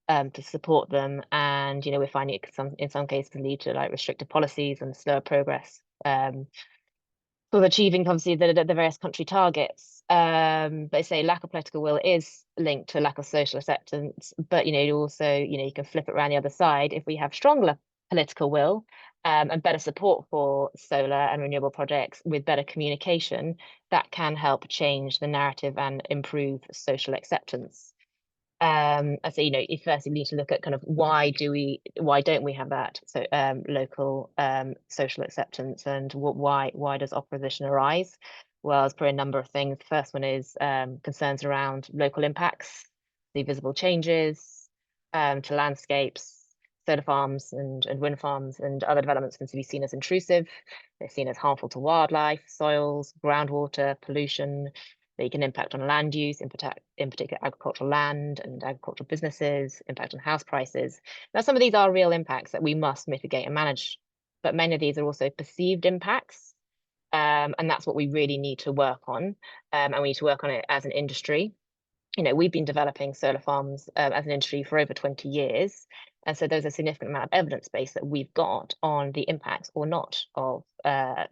to support them. And, we're finding it in some cases can lead to like restrictive policies and slower progress for achieving obviously the various country targets. But say lack of political will is linked to a lack of social acceptance. But also you can flip it around the other side. If we have stronger political will and better support for solar and renewable projects with better communication, that can help change the narrative and improve social acceptance. I say, you firstly need to look at kind of why don't we have that local social acceptance, and why does opposition arise? Well, there's probably a number of things. The first one is concerns around local impacts, the visible changes to landscapes. Solar farms and wind farms and other developments can be seen as intrusive. They're seen as harmful to wildlife, soils, groundwater, pollution. They can impact on land use, in particular agricultural land and agricultural businesses, impact on house prices. Now, some of these are real impacts that we must mitigate and manage, but many of these are also perceived impacts. And that's what we really need to work on. And we need to work on it as an industry. We've been developing solar farms as an industry for over 20 years. And so there's a significant amount of evidence base that we've got on the impacts or not of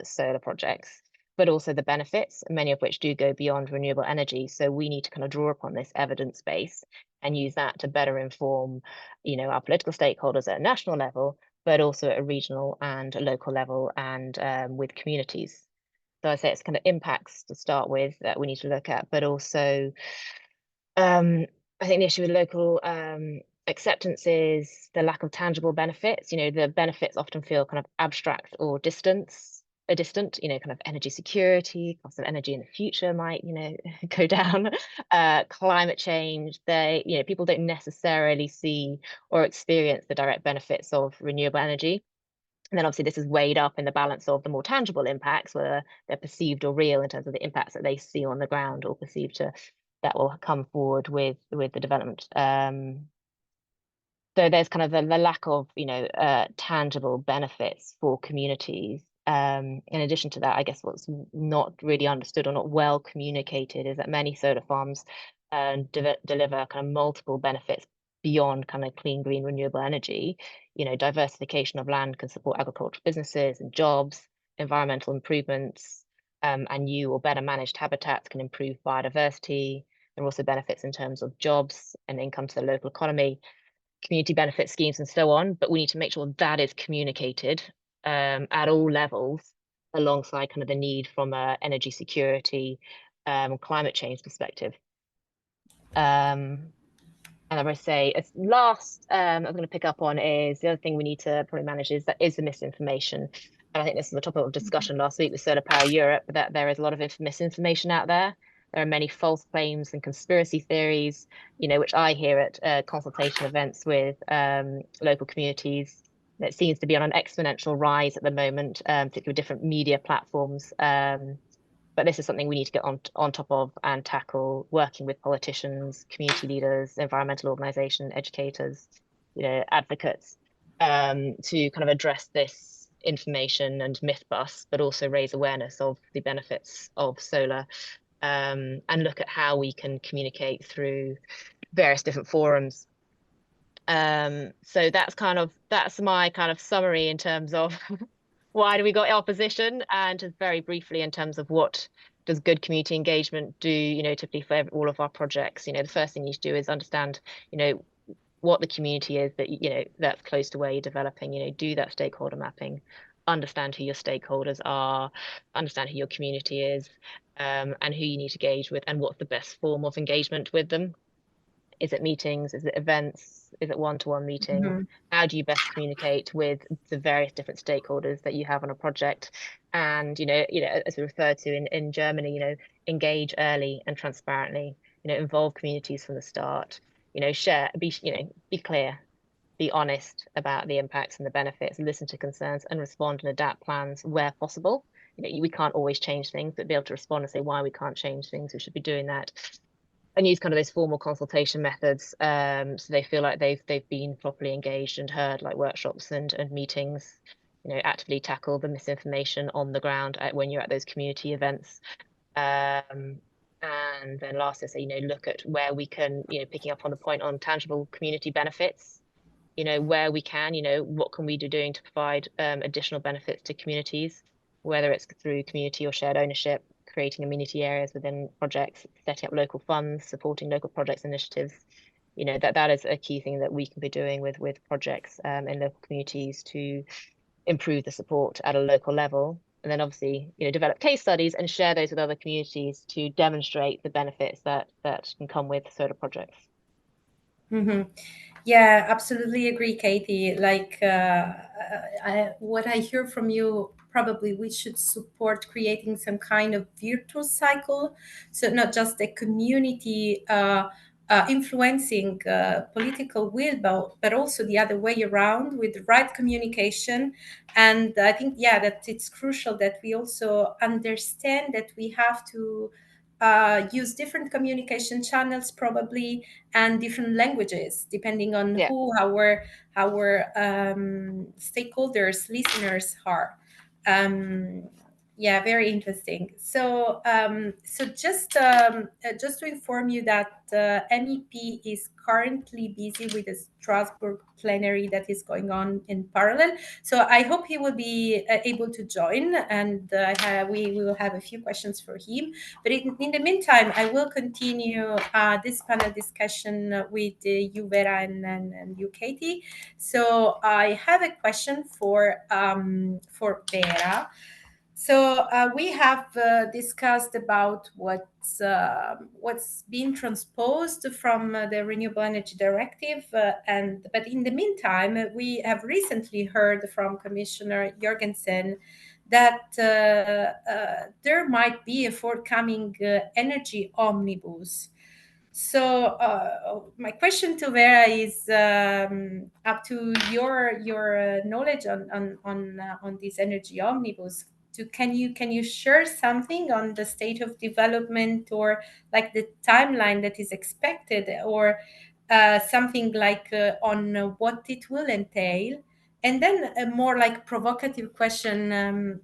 solar projects, but also the benefits, many of which do go beyond renewable energy. So we need to kind of draw upon this evidence base and use that to better inform, our political stakeholders at a national level, but also at a regional and a local level and with communities. So I say it's kind of impacts to start with that we need to look at, but also I think the issue with local acceptance is the lack of tangible benefits. The benefits often feel kind of abstract or distant, kind of energy security, cost of energy in the future might, go down, climate change. People don't necessarily see or experience the direct benefits of renewable energy. And then obviously this is weighed up in the balance of the more tangible impacts, whether they're perceived or real in terms of the impacts that they see on the ground or perceived that will come forward with the development. So there's kind of the lack of, tangible benefits for communities. In addition to that, I guess what's not really understood or not well communicated is that many solar farms deliver kind of multiple benefits beyond kind of clean, green, renewable energy. Diversification of land can support agricultural businesses and jobs, environmental improvements, and new or better managed habitats can improve biodiversity. There are also benefits in terms of jobs and income to the local economy, community benefit schemes and so on, but we need to make sure that is communicated at all levels alongside kind of the need from a energy security climate change perspective. And as I say, as last I'm going to pick up on is the other thing we need to probably manage is the misinformation. And I think this is the topic of discussion last week with Solar Power Europe, that there is a lot of misinformation out there. There are many false claims and conspiracy theories, which I hear at consultation events with local communities. It seems to be on an exponential rise at the moment, particularly with different media platforms. But this is something we need to get on top of and tackle, working with politicians, community leaders, environmental organizations, educators, advocates, to kind of address this information and myth bust, but also raise awareness of the benefits of solar, and look at how we can communicate through various different forums. So that's my kind of summary in terms of why do we got opposition, and just very briefly in terms of what does good community engagement do, typically for all of our projects. The first thing you should do is understand, what the community is that, that's close to where you're developing, do that stakeholder mapping, understand who your stakeholders are, understand who your community is, and who you need to engage with, and what's the best form of engagement with them. Is it meetings? Is it events? Is it one-to-one meetings? Mhm. How do you best communicate with the various different stakeholders that you have on a project? And, as we referred to in Germany, engage early and transparently, involve communities from the start, share, be clear, be honest about the impacts and the benefits, listen to concerns and respond and adapt plans where possible. We can't always change things, but be able to respond and say why we can't change things. We should be doing that. And use kind of those formal consultation methods, so they feel like they've been properly engaged and heard, like workshops and meetings. Actively tackle the misinformation on the ground when you're at those community events, and And then lastly, so, look at where we can, picking up on the point on tangible community benefits, where we can, what can we do doing to provide additional benefits to communities, whether it's through community or shared ownership, creating amenity areas within projects, setting up local funds, supporting local projects initiatives. That is a key thing that we can be doing with projects in local communities to improve the support at a local level. And then obviously, develop case studies and share those with other communities to demonstrate the benefits that can come with solar projects. Mm-hmm. Yeah, absolutely agree, Katie. Like what I hear from you, probably we should support creating some kind of virtuous cycle. So not just the community influencing political will, but also the other way around with the right communication. And I think, yeah, that it's crucial that we also understand that we have to use different communication channels probably, and different languages depending on who our stakeholders, listeners are. Yeah, very interesting. So just to inform you that MEP is currently busy with the Strasbourg plenary that is going on in parallel. So I hope he will be able to join, and we will have a few questions for him. But in the meantime, I will continue this panel discussion with you, Vera, and you, Katie. So I have a question for Vera. So we have discussed about what's being transposed from the Renewable Energy Directive, but in the meantime, we have recently heard from Commissioner Jorgensen that there might be a forthcoming energy omnibus. So my question to Vera is, up to your knowledge on this energy omnibus. Can you share something on the state of development, or like the timeline that is expected, or something like on what it will entail? And then a more like provocative question,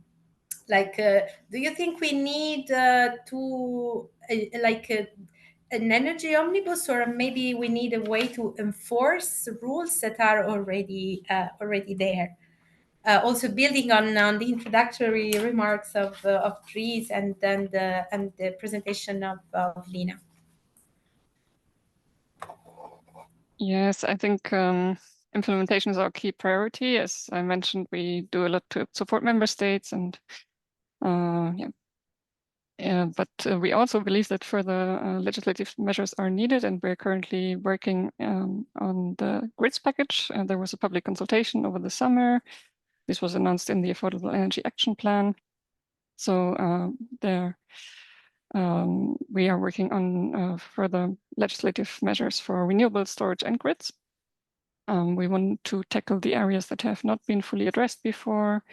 do you think we need to an energy omnibus, or maybe we need a way to enforce rules that are already there? Also building on the introductory remarks of Dries and then the presentation of Lina. Yes, I think implementation is our key priority. As I mentioned, we do a lot to support member states, and but we also believe that further legislative measures are needed, and we're currently working on the grids package. There was a public consultation over the summer. This was announced in the Affordable Energy Action Plan. So we are working on further legislative measures for renewable storage and grids. We want to tackle the areas that have not been fully addressed before,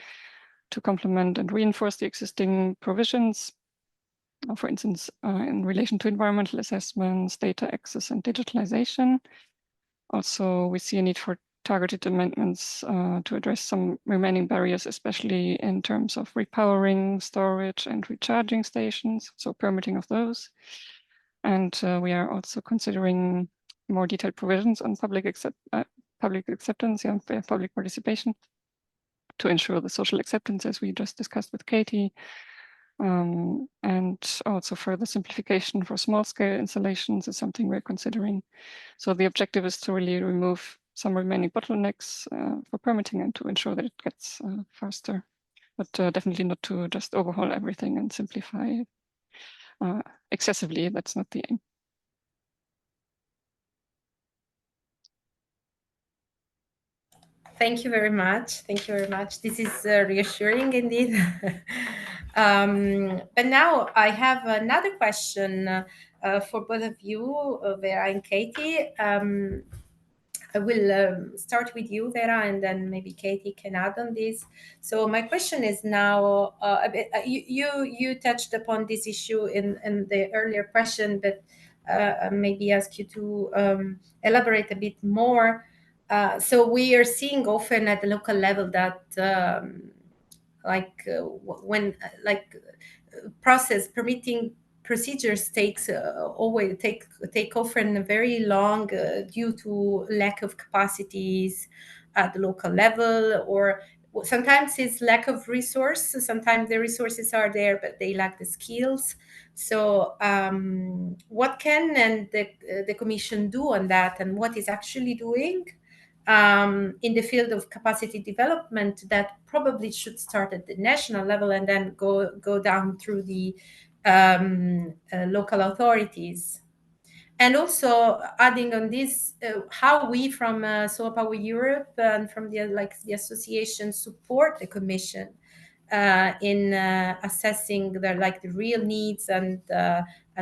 to complement and reinforce the existing provisions. For instance, in relation to environmental assessments, data access, and digitalization. Also, we see a need for targeted amendments to address some remaining barriers, especially in terms of repowering, storage, and recharging stations, so permitting of those. And we are also considering more detailed provisions on public acceptance and public participation to ensure the social acceptance, as we just discussed with Katie. And also further simplification for small-scale installations is something we're considering. So the objective is to really remove some remaining bottlenecks for permitting and to ensure that it gets faster, but definitely not to just overhaul everything and simplify excessively. That's not the aim. Thank you very much. Thank you very much. This is reassuring indeed. But now I have another question for both of you, Vera and Katie. I will start with you, Vera, and then maybe Katie can add on this. So my question is now, you touched upon this issue in the earlier question, but maybe ask you to elaborate a bit more. So we are seeing often at the local level that permitting procedures always take often very long due to lack of capacities at the local level, or sometimes it's lack of resource. Sometimes the resources are there, but they lack the skills. So what can the Commission do on that, and what is actually doing in the field of capacity development that probably should start at the national level and then go down through the local authorities? And also adding on this, how we from Solar Power Europe and from the association support the Commission in assessing the real needs and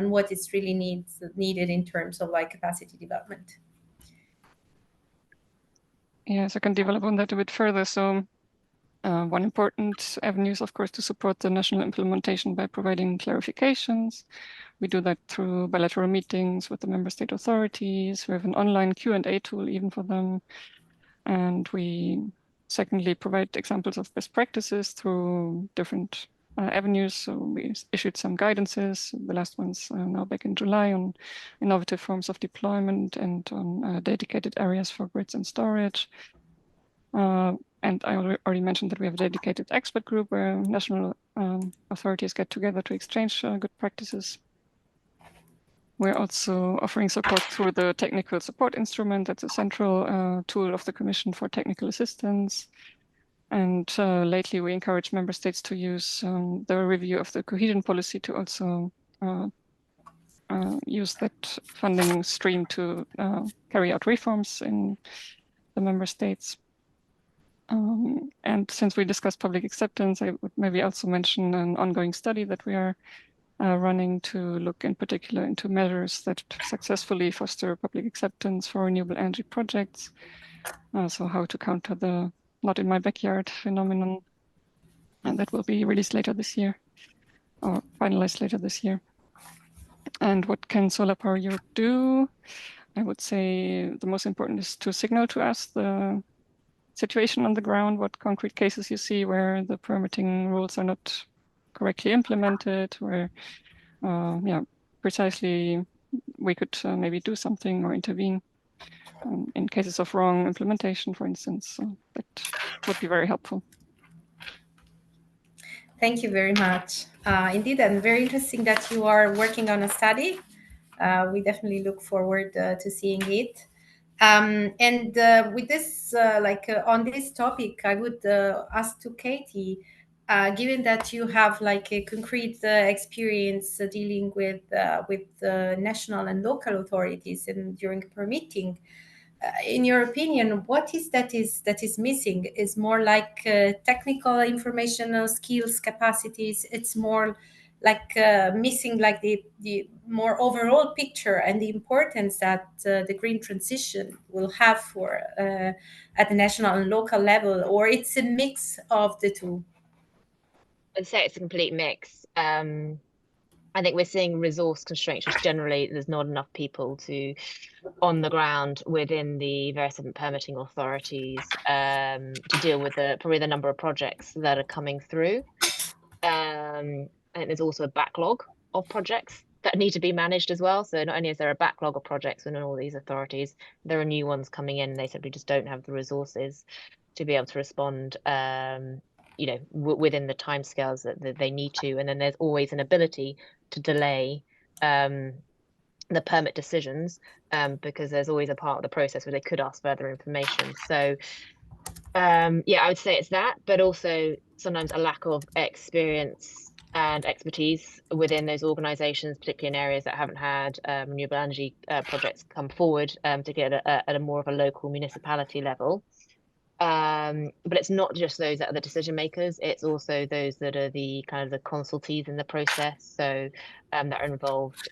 what is really needed in terms of capacity development. Yes, I can develop on that a bit further. So one important avenue is, of course, to support the national implementation by providing clarifications. We do that through bilateral meetings with the member state authorities. We have an online Q&A tool even for them. And we secondly provide examples of best practices through different avenues. So we issued some guidances, the last ones now back in July, on innovative forms of deployment and on dedicated areas for grids and storage. And I already mentioned that we have a dedicated expert group where national authorities get together to exchange good practices. We're also offering support through the technical support instrument. That's a central tool of the Commission for technical assistance. And lately, we encourage member states to use the review of the cohesion policy to also use that funding stream to carry out reforms in the member states. And since we discussed public acceptance, I would maybe also mention an ongoing study that we are running to look in particular into measures that successfully foster public acceptance for renewable energy projects. So how to counter the not in my backyard phenomenon. And that will be released later this year or finalized later this year. And what can Solar Power Europe do? I would say the most important is to signal to us the situation on the ground, what concrete cases you see where the permitting rules are not correctly implemented, where precisely we could maybe do something or intervene in cases of wrong implementation, for instance. So that would be very helpful. Thank you very much. Indeed, and very interesting that you are working on a study. We definitely look forward to seeing it. And with this, on this topic, I would ask to Katie, given that you have a concrete experience dealing with national and local authorities and during permitting, in your opinion, what is that is missing? Is more technical informational skills, capacities? It's more missing the more overall picture and the importance that the green transition will have for at the national and local level, or it's a mix of the two? I'd say it's a complete mix. I think we're seeing resource constraints. Just generally, there's not enough people on the ground within the various different permitting authorities to deal with probably the number of projects that are coming through. I think there's also a backlog of projects that need to be managed as well. So not only is there a backlog of projects within all these authorities, there are new ones coming in. They simply just don't have the resources to be able to respond within the timescales that they need to. And then there's always an ability to delay the permit decisions because there's always a part of the process where they could ask further information. So I would say it's that, but also sometimes a lack of experience and expertise within those organizations, particularly in areas that haven't had renewable energy projects come forward to get at a more of a local municipality level. But it's not just those that are the decision makers, it's also those that are the kind of the consultees in the process. So that are involved,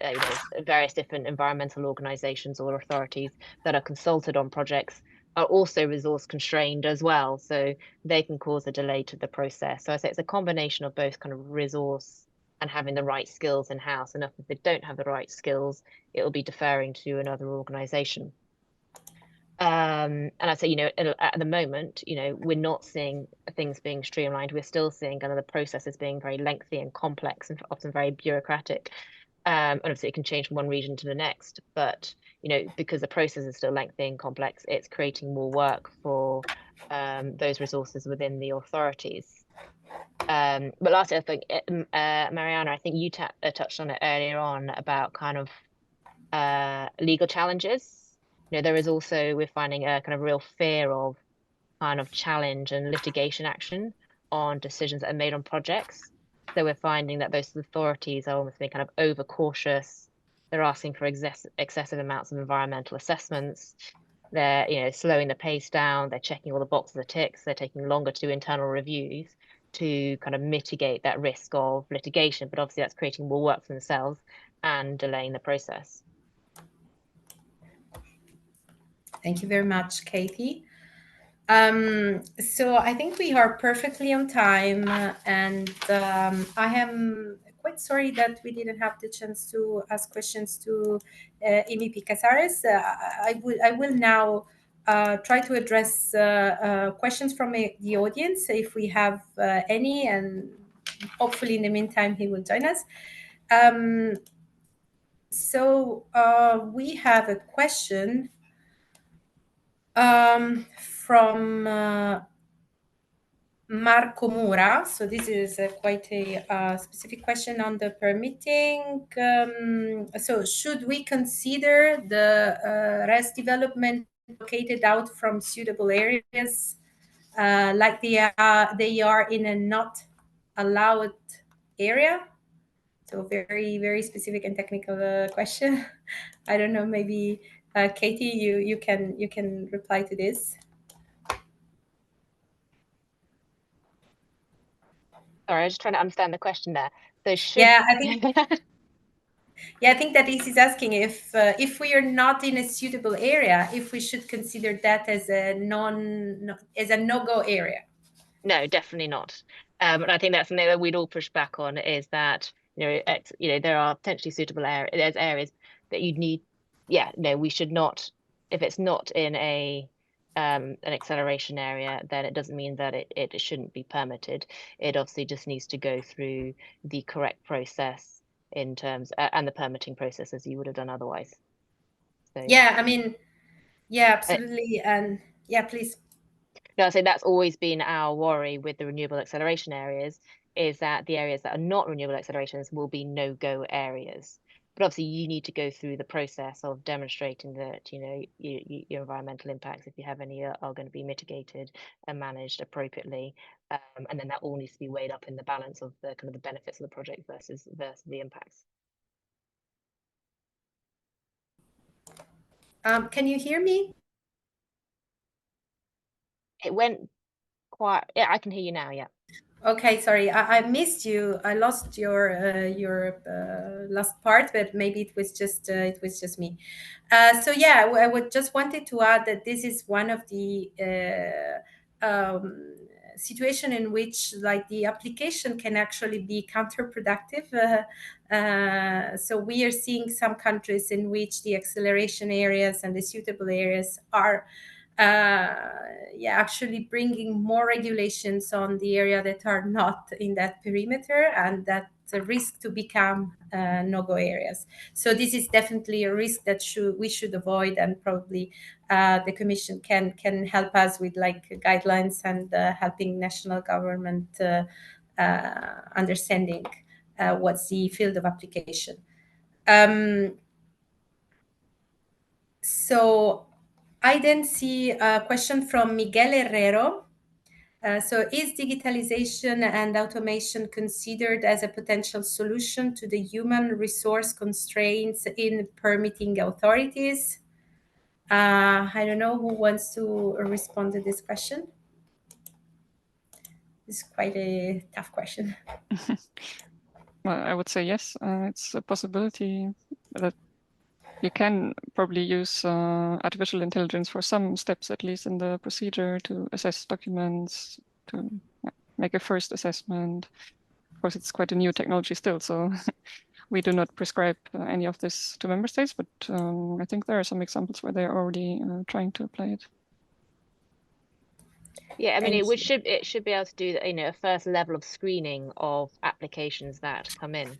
various different environmental organizations or authorities that are consulted on projects are also resource constrained as well. So they can cause a delay to the process. So I say it's a combination of both kind of resource and having the right skills in-house. And if they don't have the right skills, it will be deferring to another organization. And I'd say, at the moment, we're not seeing things being streamlined. We're still seeing kind of the processes being very lengthy and complex and often very bureaucratic. And obviously it can change from one region to the next, but because the process is still lengthy and complex, it's creating more work for those resources within the authorities. But lastly, I think Mariana, I think you touched on it earlier on about kind of legal challenges. There is also, we're finding a kind of real fear of kind of challenge and litigation action on decisions that are made on projects. So we're finding that those authorities are almost being kind of overcautious. They're asking for excessive amounts of environmental assessments. They're slowing the pace down. They're checking all the boxes are ticks. They're taking longer to do internal reviews to kind of mitigate that risk of litigation. But obviously that's creating more work for themselves and delaying the process. Thank you very much, Katie. So I think we are perfectly on time, and I am quite sorry that we didn't have the chance to ask questions to MEP Casares. I will now try to address questions from the audience if we have any, and hopefully in the meantime he will join us. So we have a question from Marco Mura. So this is quite a specific question on the permitting. So should we consider the rest development located out from suitable areas like they are in a not allowed area? So very, very specific and technical question. I don't know, maybe Katie, you can reply to this. Sorry, I was just trying to understand the question there. So should Yeah, I think I think that this is asking if we are not in a suitable area, if we should consider that as a no-go area. No, definitely not. And I think that's something that we'd all push back on, is that there are potentially suitable areas. There's areas that you'd need. Yeah, no, we should not. If it's not in an acceleration area, then it doesn't mean that it shouldn't be permitted. It obviously just needs to go through the correct process in terms and the permitting process as you would have done otherwise. So, yeah, I mean, yeah, absolutely, and yeah, please. No, so that's always been our worry with the renewable acceleration areas, is that the areas that are not renewable accelerations will be no-go areas. But obviously you need to go through the process of demonstrating that, your environmental impacts, if you have any, are going to be mitigated and managed appropriately. And then that all needs to be weighed up in the balance of the kind of the benefits of the project versus the impacts. Can you hear me? It went quite, yeah, I can hear you now, yeah. Okay, sorry, I missed you. I lost your last part, but maybe it was just me. So yeah, I would just wanted to add that this is one of the situation in which like the application can actually be counterproductive. So we are seeing some countries in which the acceleration areas and the suitable areas are actually bringing more regulations on the area that are not in that perimeter, and that the risk to become no-go areas. So this is definitely a risk that we should avoid, and probably the Commission can help us with like guidelines and helping national government understanding what's the field of application. So I then see a question from Miguel Herrero. So is digitalization and automation considered as a potential solution to the human resource constraints in permitting authorities? I don't know who wants to respond to this question. It's quite a tough question. Well, I would say yes, it's a possibility that you can probably use artificial intelligence for some steps, at least in the procedure, to assess documents, to make a first assessment. Of course, it's quite a new technology still, so we do not prescribe any of this to member states, but I think there are some examples where they're already trying to apply it. Yeah, I mean, it should be able to do a first level of screening of applications that come in.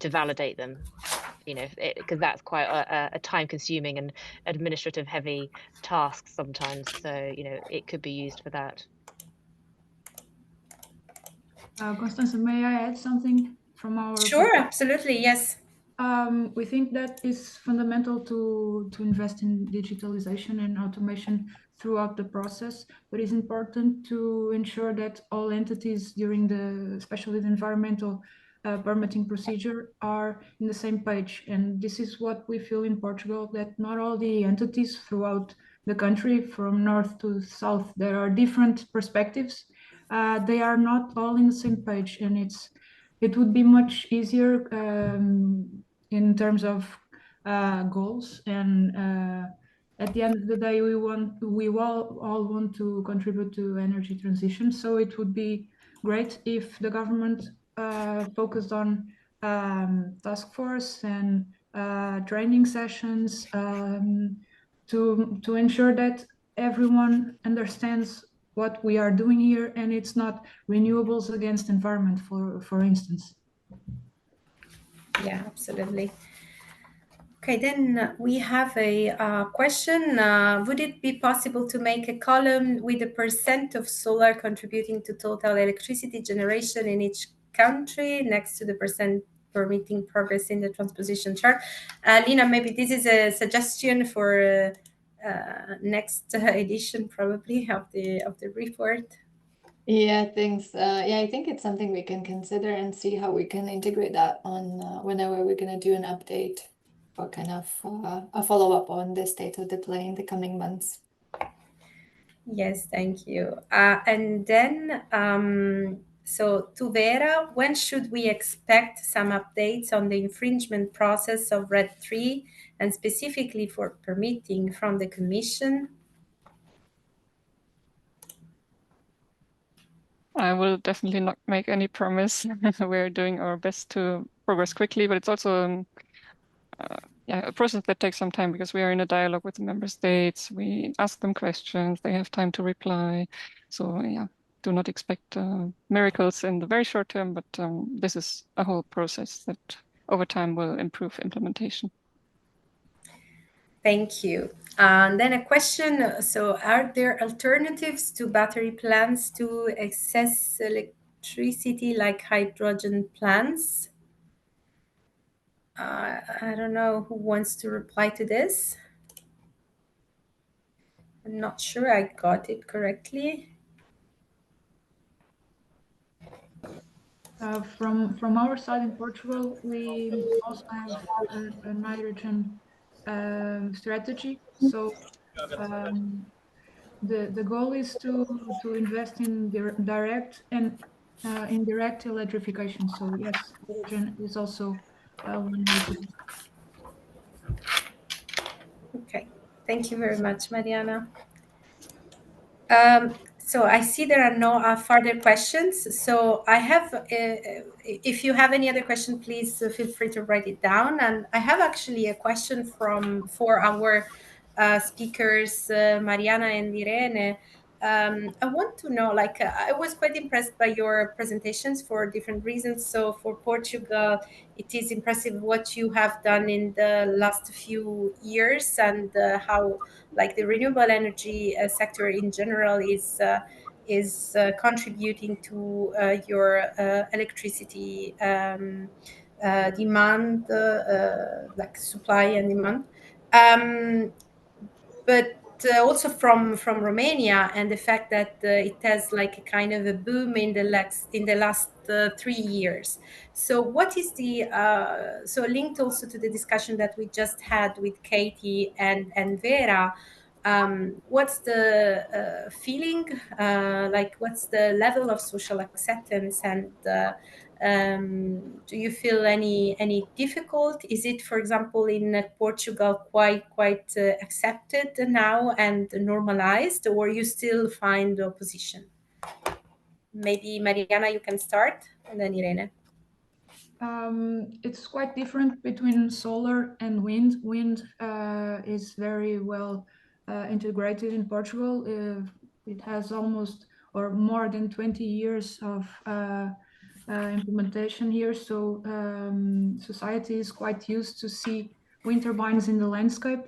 to validate them, you know, because that's quite a time-consuming and administrative heavy task sometimes. So, you know, it could be used for that. Constanza, may I add something from our Sure, absolutely, yes. We think that is fundamental to invest in digitalization and automation throughout the process, but it's important to ensure that all entities during especially the environmental permitting procedure are in the same page. And this is what we feel in Portugal, that not all the entities throughout the country, from north to south, there are different perspectives. They are not all in the same page, and it would be much easier in terms of goals. And at the end of the day, we all want to contribute to energy transition. So it would be great if the government focused on task force and training sessions to ensure that everyone understands what we are doing here, and it's not renewables against environment, for instance. Yeah, absolutely. Okay, then we have a question. Would it be possible to make a column with the percent of solar contributing to total electricity generation in each country next to the percent permitting progress in the transposition chart? Lina, maybe this is a suggestion for next edition, probably, of the report. Yeah, thanks. Yeah, I think it's something we can consider and see how we can integrate that on whenever we're going to do an update or kind of a follow-up on the state of the play in the coming months. Yes, thank you. And then, so to Vera, when should we expect some updates on the infringement process of RED 3 and specifically for permitting from the Commission? I will definitely not make any promise. We're doing our best to progress quickly, but it's also a process that takes some time because we are in a dialogue with the member states. We ask them questions, they have time to reply. So yeah, do not expect miracles in the very short term, but this is a whole process that over time will improve implementation. Thank you. And then a question, so are there alternatives to battery plants to access electricity like hydrogen plants? I don't know who wants to reply to this. I'm not sure I got it correctly. From our side in Portugal, we also have a nitrogen strategy. So the goal is to invest in direct and indirect electrification. So yes, hydrogen is also one way to do. Okay, thank you very much, Mariana. So I see there are no further questions. So I have, if you have any other question, please feel free to write it down. And I have actually a question for our speakers, Mariana and Irene. I want to know, like, I was quite impressed by your presentations for different reasons. So for Portugal, it is impressive what you have done in the last few years and how, like, the renewable energy sector in general is contributing to your electricity demand, like supply and demand. But also from Romania, and the fact that it has like a kind of a boom in the last 3 years. So what is the so linked also to the discussion that we just had with Katie and Vera, what's the feeling, like what's the level of social acceptance, and do you feel any difficult? Is it, for example, in Portugal quite accepted now and normalized, or you still find opposition? Maybe Mariana, you can start, and then Irene. It's quite different between solar and wind. Wind is very well integrated in Portugal. It has almost or more than 20 years of implementation here. So society is quite used to see wind turbines in the landscape,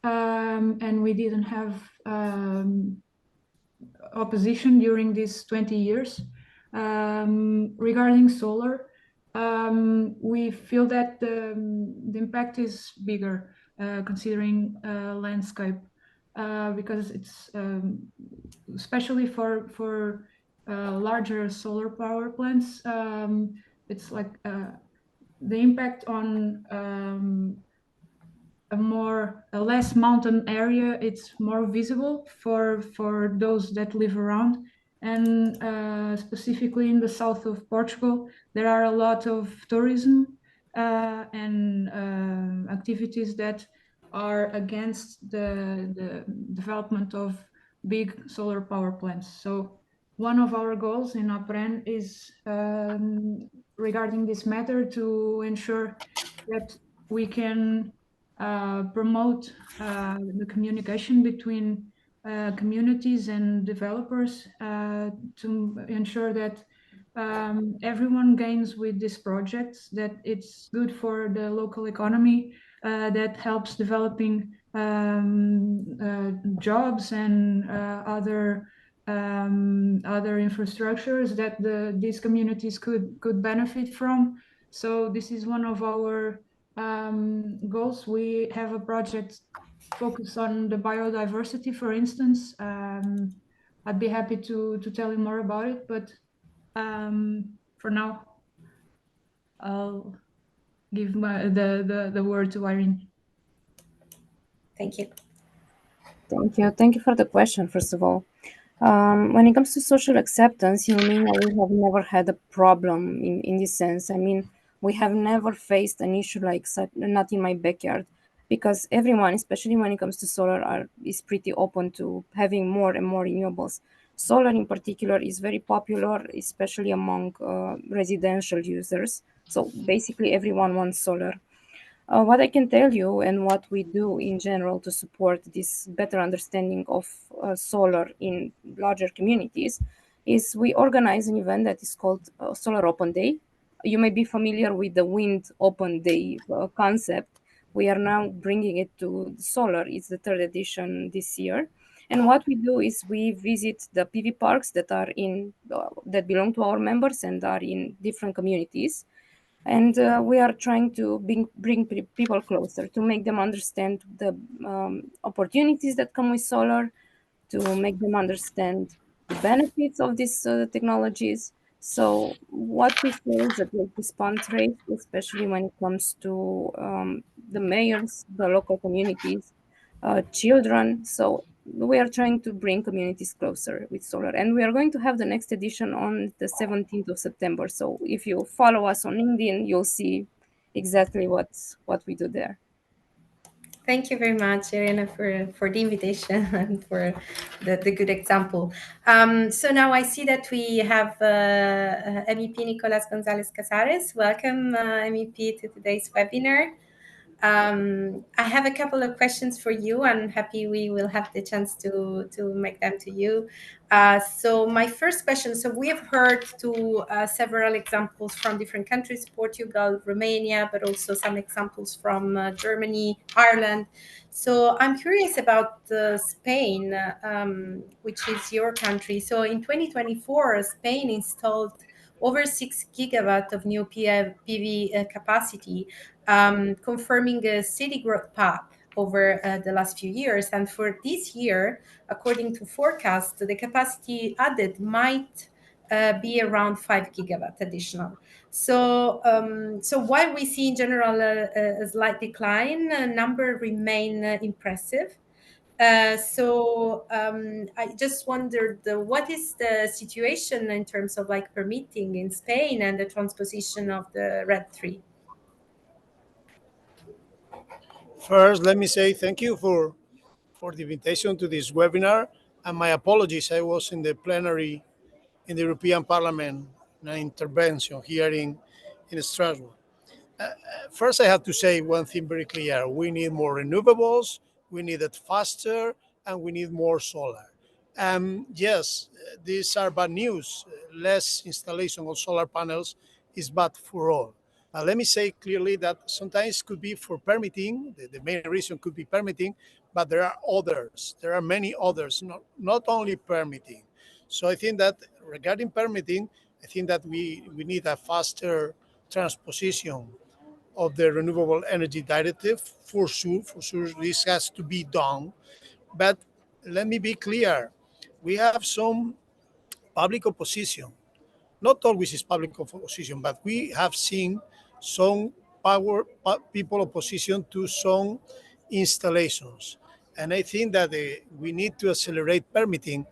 and we didn't have opposition during these 20 years. Regarding solar, we feel that the impact is bigger considering landscape, because it's especially for larger solar power plants. It's like the impact on a less mountain area, it's more visible for those that live around. And specifically in the south of Portugal, there are a lot of tourism and activities that are against the development of big solar power plants. So one of our goals in APREN is regarding this matter to ensure that we can promote the communication between communities and developers to ensure that everyone gains with these projects, that it's good for the local economy, that helps developing jobs and other infrastructures that these communities could benefit from. So this is one of our goals. We have a project focused on the biodiversity, for instance. I'd be happy to tell you more about it, but for now, I'll give the word to Irene. Thank you. Thank you. Thank you for the question, first of all. When it comes to social acceptance, we have never had a problem in this sense. I mean, we have never faced an issue like not in my backyard, because everyone, especially when it comes to solar, is pretty open to having more and more renewables. Solar in particular is very popular, especially among residential users. So basically everyone wants solar. What I can tell you and what we do in general to support this better understanding of solar in larger communities is we organize an event that is called Solar Open Day. You may be familiar with the Wind Open Day concept. We are now bringing it to solar. It's the third edition this year. And what we do is we visit the PV parks that are that belong to our members and are in different communities. And we are trying to bring people closer, to make them understand the opportunities that come with solar, to make them understand the benefits of these technologies. So what we feel is a great response rate, especially when it comes to the mayors, the local communities, children. So we are trying to bring communities closer with solar, and we are going to have the next edition on the 17th of September. So if you follow us on LinkedIn, you'll see exactly what we do there. Thank you very much, Irena, for the invitation and for the good example. So now I see that we have MEP Nicolas Gonzalez Casares. Welcome, MEP, to today's webinar. I have a couple of questions for you. I'm happy we will have the chance to make them to you. So my first question, so we have heard several examples from different countries, Portugal, Romania, but also some examples from Germany, Ireland. So I'm curious about Spain, which is your country. So in 2024, Spain installed over 6 gigawatts of new PV capacity, confirming a steady growth path over the last few years. And for this year, according to forecasts, the capacity added might be around 5 gigawatt additional. So, so while we see in general a slight decline, number remain impressive. So I just wondered, what is the situation in terms of like permitting in Spain and the transposition of the RED 3? First, let me say thank you for the invitation to this webinar, and my apologies. I was in the plenary in the European Parliament, an intervention here in Strasbourg. First, I have to say one thing very clear. We need more renewables, we need it faster, and we need more solar. Yes, these are bad news. Less installation of solar panels is bad for all. Let me say clearly that sometimes could be for permitting, the main reason could be permitting, but there are others. There are many others, not only permitting. So I think that regarding permitting, I think that we need a faster transposition of the Renewable Energy Directive. For sure, this has to be done. But let me be clear, we have some public opposition. Not always is public opposition, but we have seen some people opposition to some installations. And I think that we need to accelerate permitting,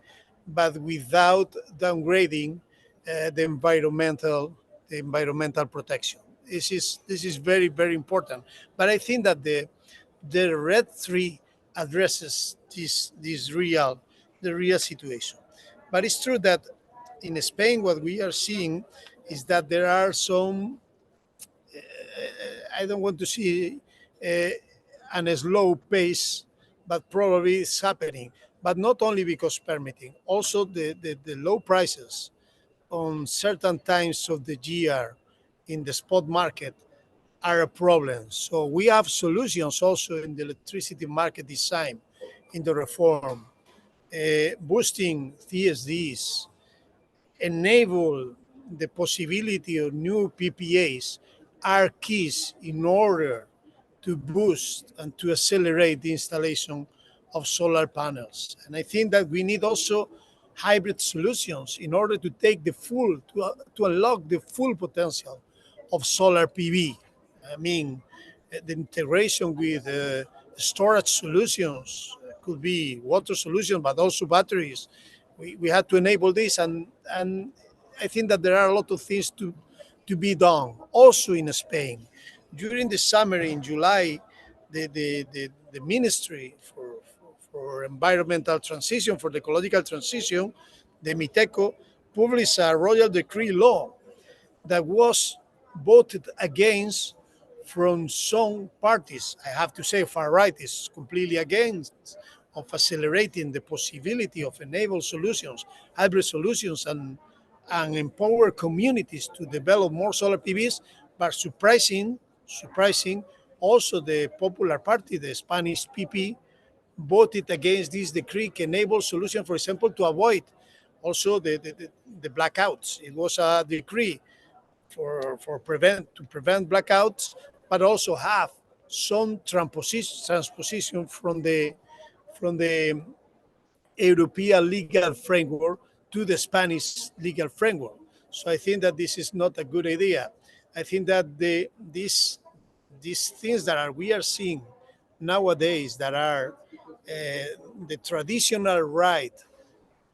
but without downgrading the environmental protection. This is very, very important. But I think that the red three addresses the real situation. But it's true that in Spain, what we are seeing is that there are some, I don't want to see an slow pace, but probably it's happening. But not only because permitting, also the low prices on certain times of the year in the spot market are a problem. So we have solutions also in the electricity market design, in the reform, boosting TSDs, enable the possibility of new PPAs are keys in order to boost and to accelerate the installation of solar panels. And I think that we need also hybrid solutions in order to take to unlock the full potential of solar PV. I mean, the integration with storage solutions could be water solutions, but also batteries. We had to enable this, and I think that there are a lot of things to be done. Also in Spain, during the summer in July, the Ministry for Environmental Transition, for the ecological transition, the MITECO, published a royal decree law that was voted against from some parties. I have to say far right is completely against of accelerating the possibility of enable solutions, hybrid solutions, and empower communities to develop more solar PVs. But surprising, also the Popular Party, the Spanish PP, voted against this decree enable solution, for example, to avoid also the blackouts. It was a decree for prevent blackouts, but also have some transposition from the European legal framework to the Spanish legal framework. So I think that this is not a good idea. I think that these things that we are seeing nowadays, that are the traditional right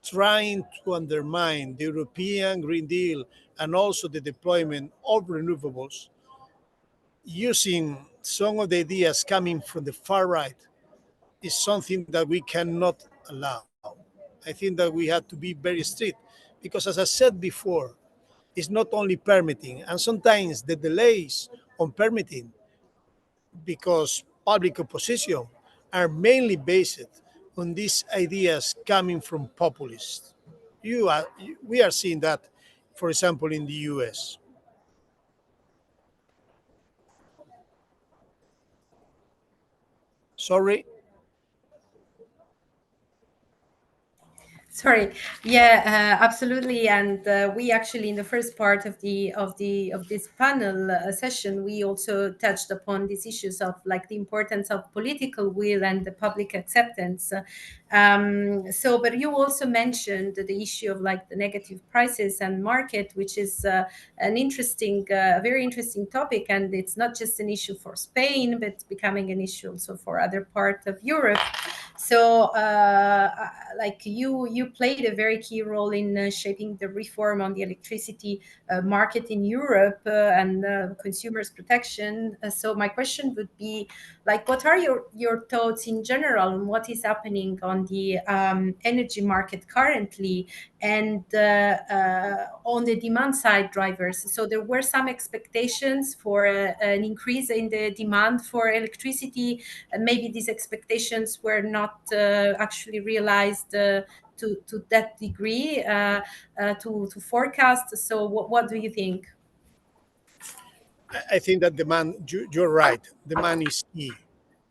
trying to undermine the European Green Deal and also the deployment of renewables, using some of the ideas coming from the far right, is something that we cannot allow. I think that we have to be very strict because, as I said before, it's not only permitting, and sometimes the delays on permitting because public opposition are mainly based on these ideas coming from populists. We are seeing that, for example, in the US. Sorry. Sorry. Yeah, absolutely. And we actually, in the first part of this panel session, we also touched upon these issues of like the importance of political will and the public acceptance. But you also mentioned the issue of like the negative prices and market, which is an interesting, very interesting topic. And it's not just an issue for Spain, but it's becoming an issue also for other parts of Europe. So, like you played a very key role in shaping the reform on the electricity market in Europe and consumers' protection. So, my question would be, like, what are your thoughts in general on what is happening on the energy market currently, and on the demand side drivers? So, there were some expectations for an increase in the demand for electricity, and maybe these expectations were not actually realized to that degree to forecast. So what do you think? I think that demand, you're right, demand is key.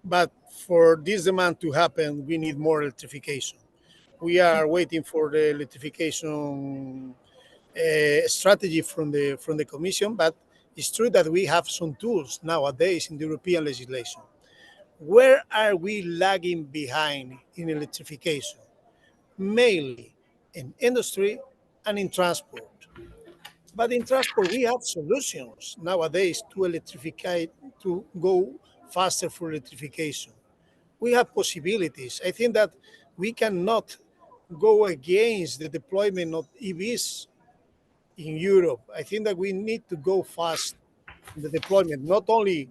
But for this demand to happen, we need more electrification. We are waiting for the electrification strategy from the Commission, but it's true that we have some tools nowadays in the European legislation. Where are we lagging behind in electrification? Mainly in industry and in transport. But in transport, we have solutions nowadays to electrify, to go faster for electrification. We have possibilities. I think that we cannot go against the deployment of EVs in Europe. I think that we need to go fast in the deployment, not only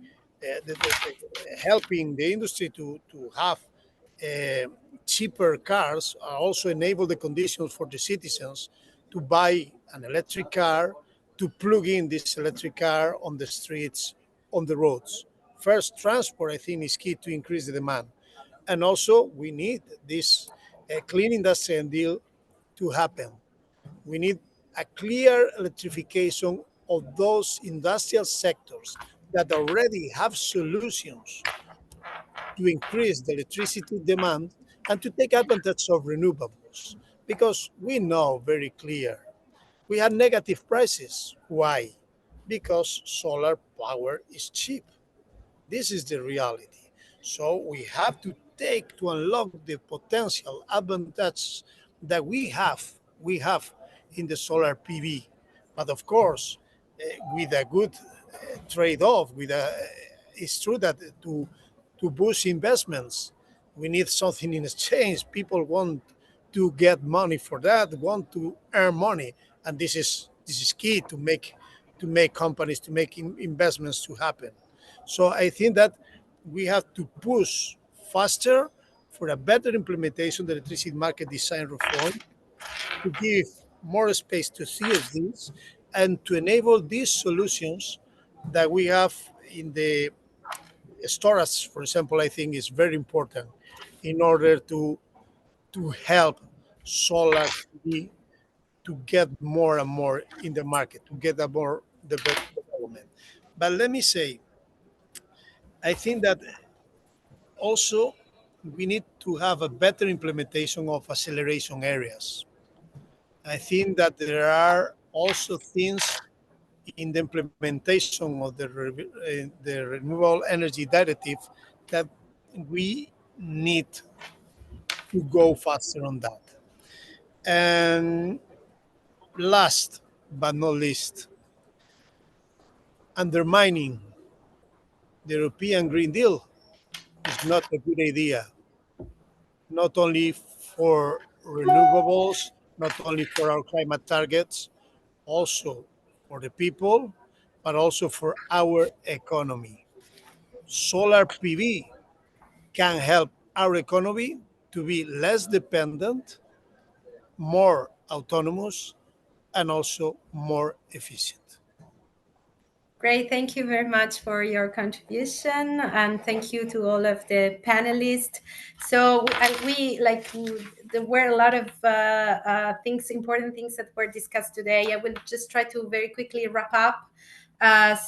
helping the industry to have uh, cheaper cars, also enable the conditions for the citizens to buy an electric car, to plug in this electric car on the streets, on the roads. First, transport, I think, is key to increase the demand. And also, we need this clean industrial deal to happen. We need a clear electrification of those industrial sectors that already have solutions to increase the electricity demand and to take advantage of renewables. Because we know very clear we have negative prices. Why? Because solar power is cheap. This is the reality. So we have to take to unlock the potential advantage that we have in the solar PV. But of course, with a good trade-off, it's true that to boost investments, we need something in exchange. People want to get money for that, want to earn money, and this is key to make companies to make investments to happen. So I think that we have to push faster for a better implementation of the electricity market design reform, to give more space to CFDs, and to enable these solutions that we have in the storage, for example, I think is very important in order to help solar PV to get more and more in the market, to get a more development. But let me say, I think that also we need to have a better implementation of acceleration areas. I think that there are also things in the implementation of the Renewable Energy Directive that we need to go faster on that. And last but not least, undermining the European Green Deal is not a good idea, not only for renewables, not only for our climate targets, also for the people, but also for our economy. Solar PV can help our economy to be less dependent, more autonomous, and also more efficient. Great, thank you very much for your contribution, and thank you to all of the panelists. So there were a lot of things, important things that were discussed today. I will just try to very quickly wrap up.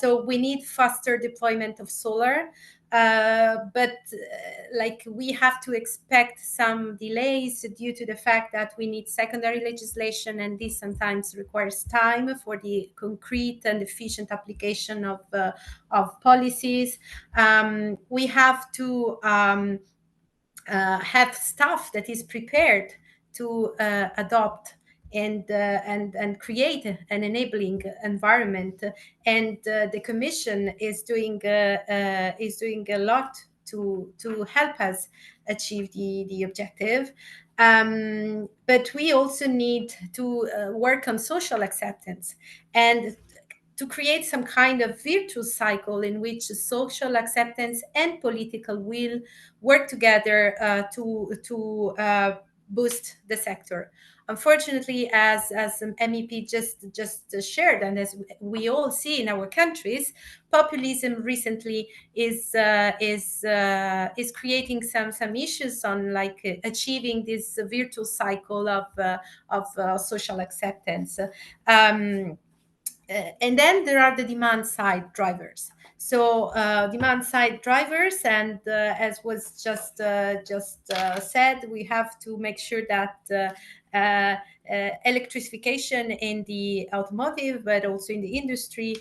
So we need faster deployment of solar, but we have to expect some delays due to the fact that we need secondary legislation, and this sometimes requires time for the concrete and efficient application of policies. We have to have staff that is prepared to adopt and create an enabling environment, and the Commission is doing a lot to help us achieve the objective. But we also need to work on social acceptance and to create some kind of virtuous cycle in which social acceptance and political will work together to boost the sector. Unfortunately, as MEP just shared, and as we all see in our countries, populism recently is creating some issues on like achieving this virtuous cycle of social acceptance. And then there are the demand side drivers. So demand side drivers, and as was just said, we have to make sure that electrification in the automotive, but also in the industry,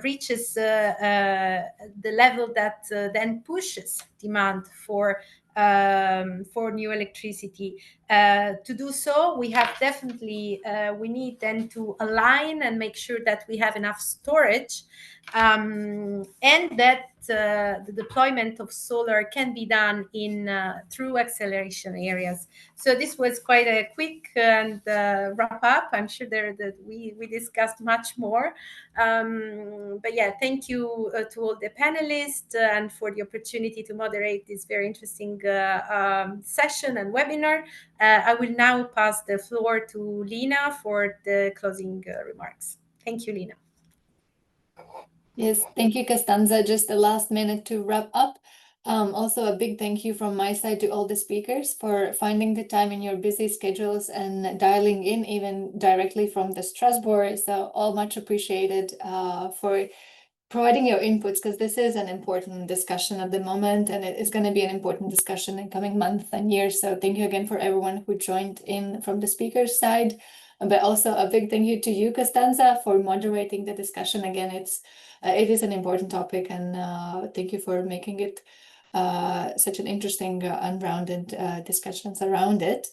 reaches the level that then pushes demand for new electricity. To do so, we have definitely we need then to align and make sure that we have enough storage, and that the deployment of solar can be done in through acceleration areas. So this was quite a quick and wrap up. I'm sure that we discussed much more. But yeah, thank you to all the panelists and for the opportunity to moderate this very interesting session and webinar. I will now pass the floor to Lina for the closing remarks. Thank you, Lina. Yes, thank you, Costanza. Just the last minute to wrap up. Also, a big thank you from my side to all the speakers for finding the time in your busy schedules and dialing in even directly from the Strasbourg. So all much appreciated for providing your inputs, because this is an important discussion at the moment, and it is going to be an important discussion in coming months and years. So thank you again for everyone who joined in from the speaker's side, but also a big thank you to you, Costanza, for moderating the discussion. Again, it is an important topic, and thank you for making it such an interesting and rounded discussions around it.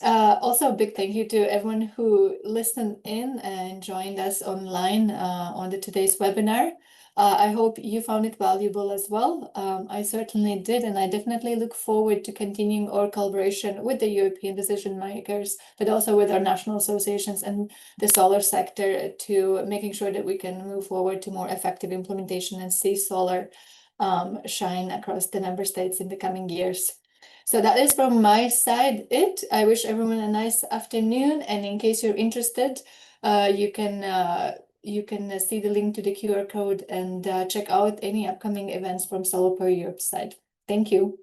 Also, a big thank you to everyone who listened in and joined us online on today's webinar. I hope you found it valuable as well. I certainly did, and I definitely look forward to continuing our collaboration with the European decision makers, but also with our national associations and the solar sector, to making sure that we can move forward to more effective implementation and see solar shine across the member states in the coming years. So that is from my side it. I wish everyone a nice afternoon, and in case you're interested, you can see the link to the QR code and check out any upcoming events from Solar Power Europe side. Thank you.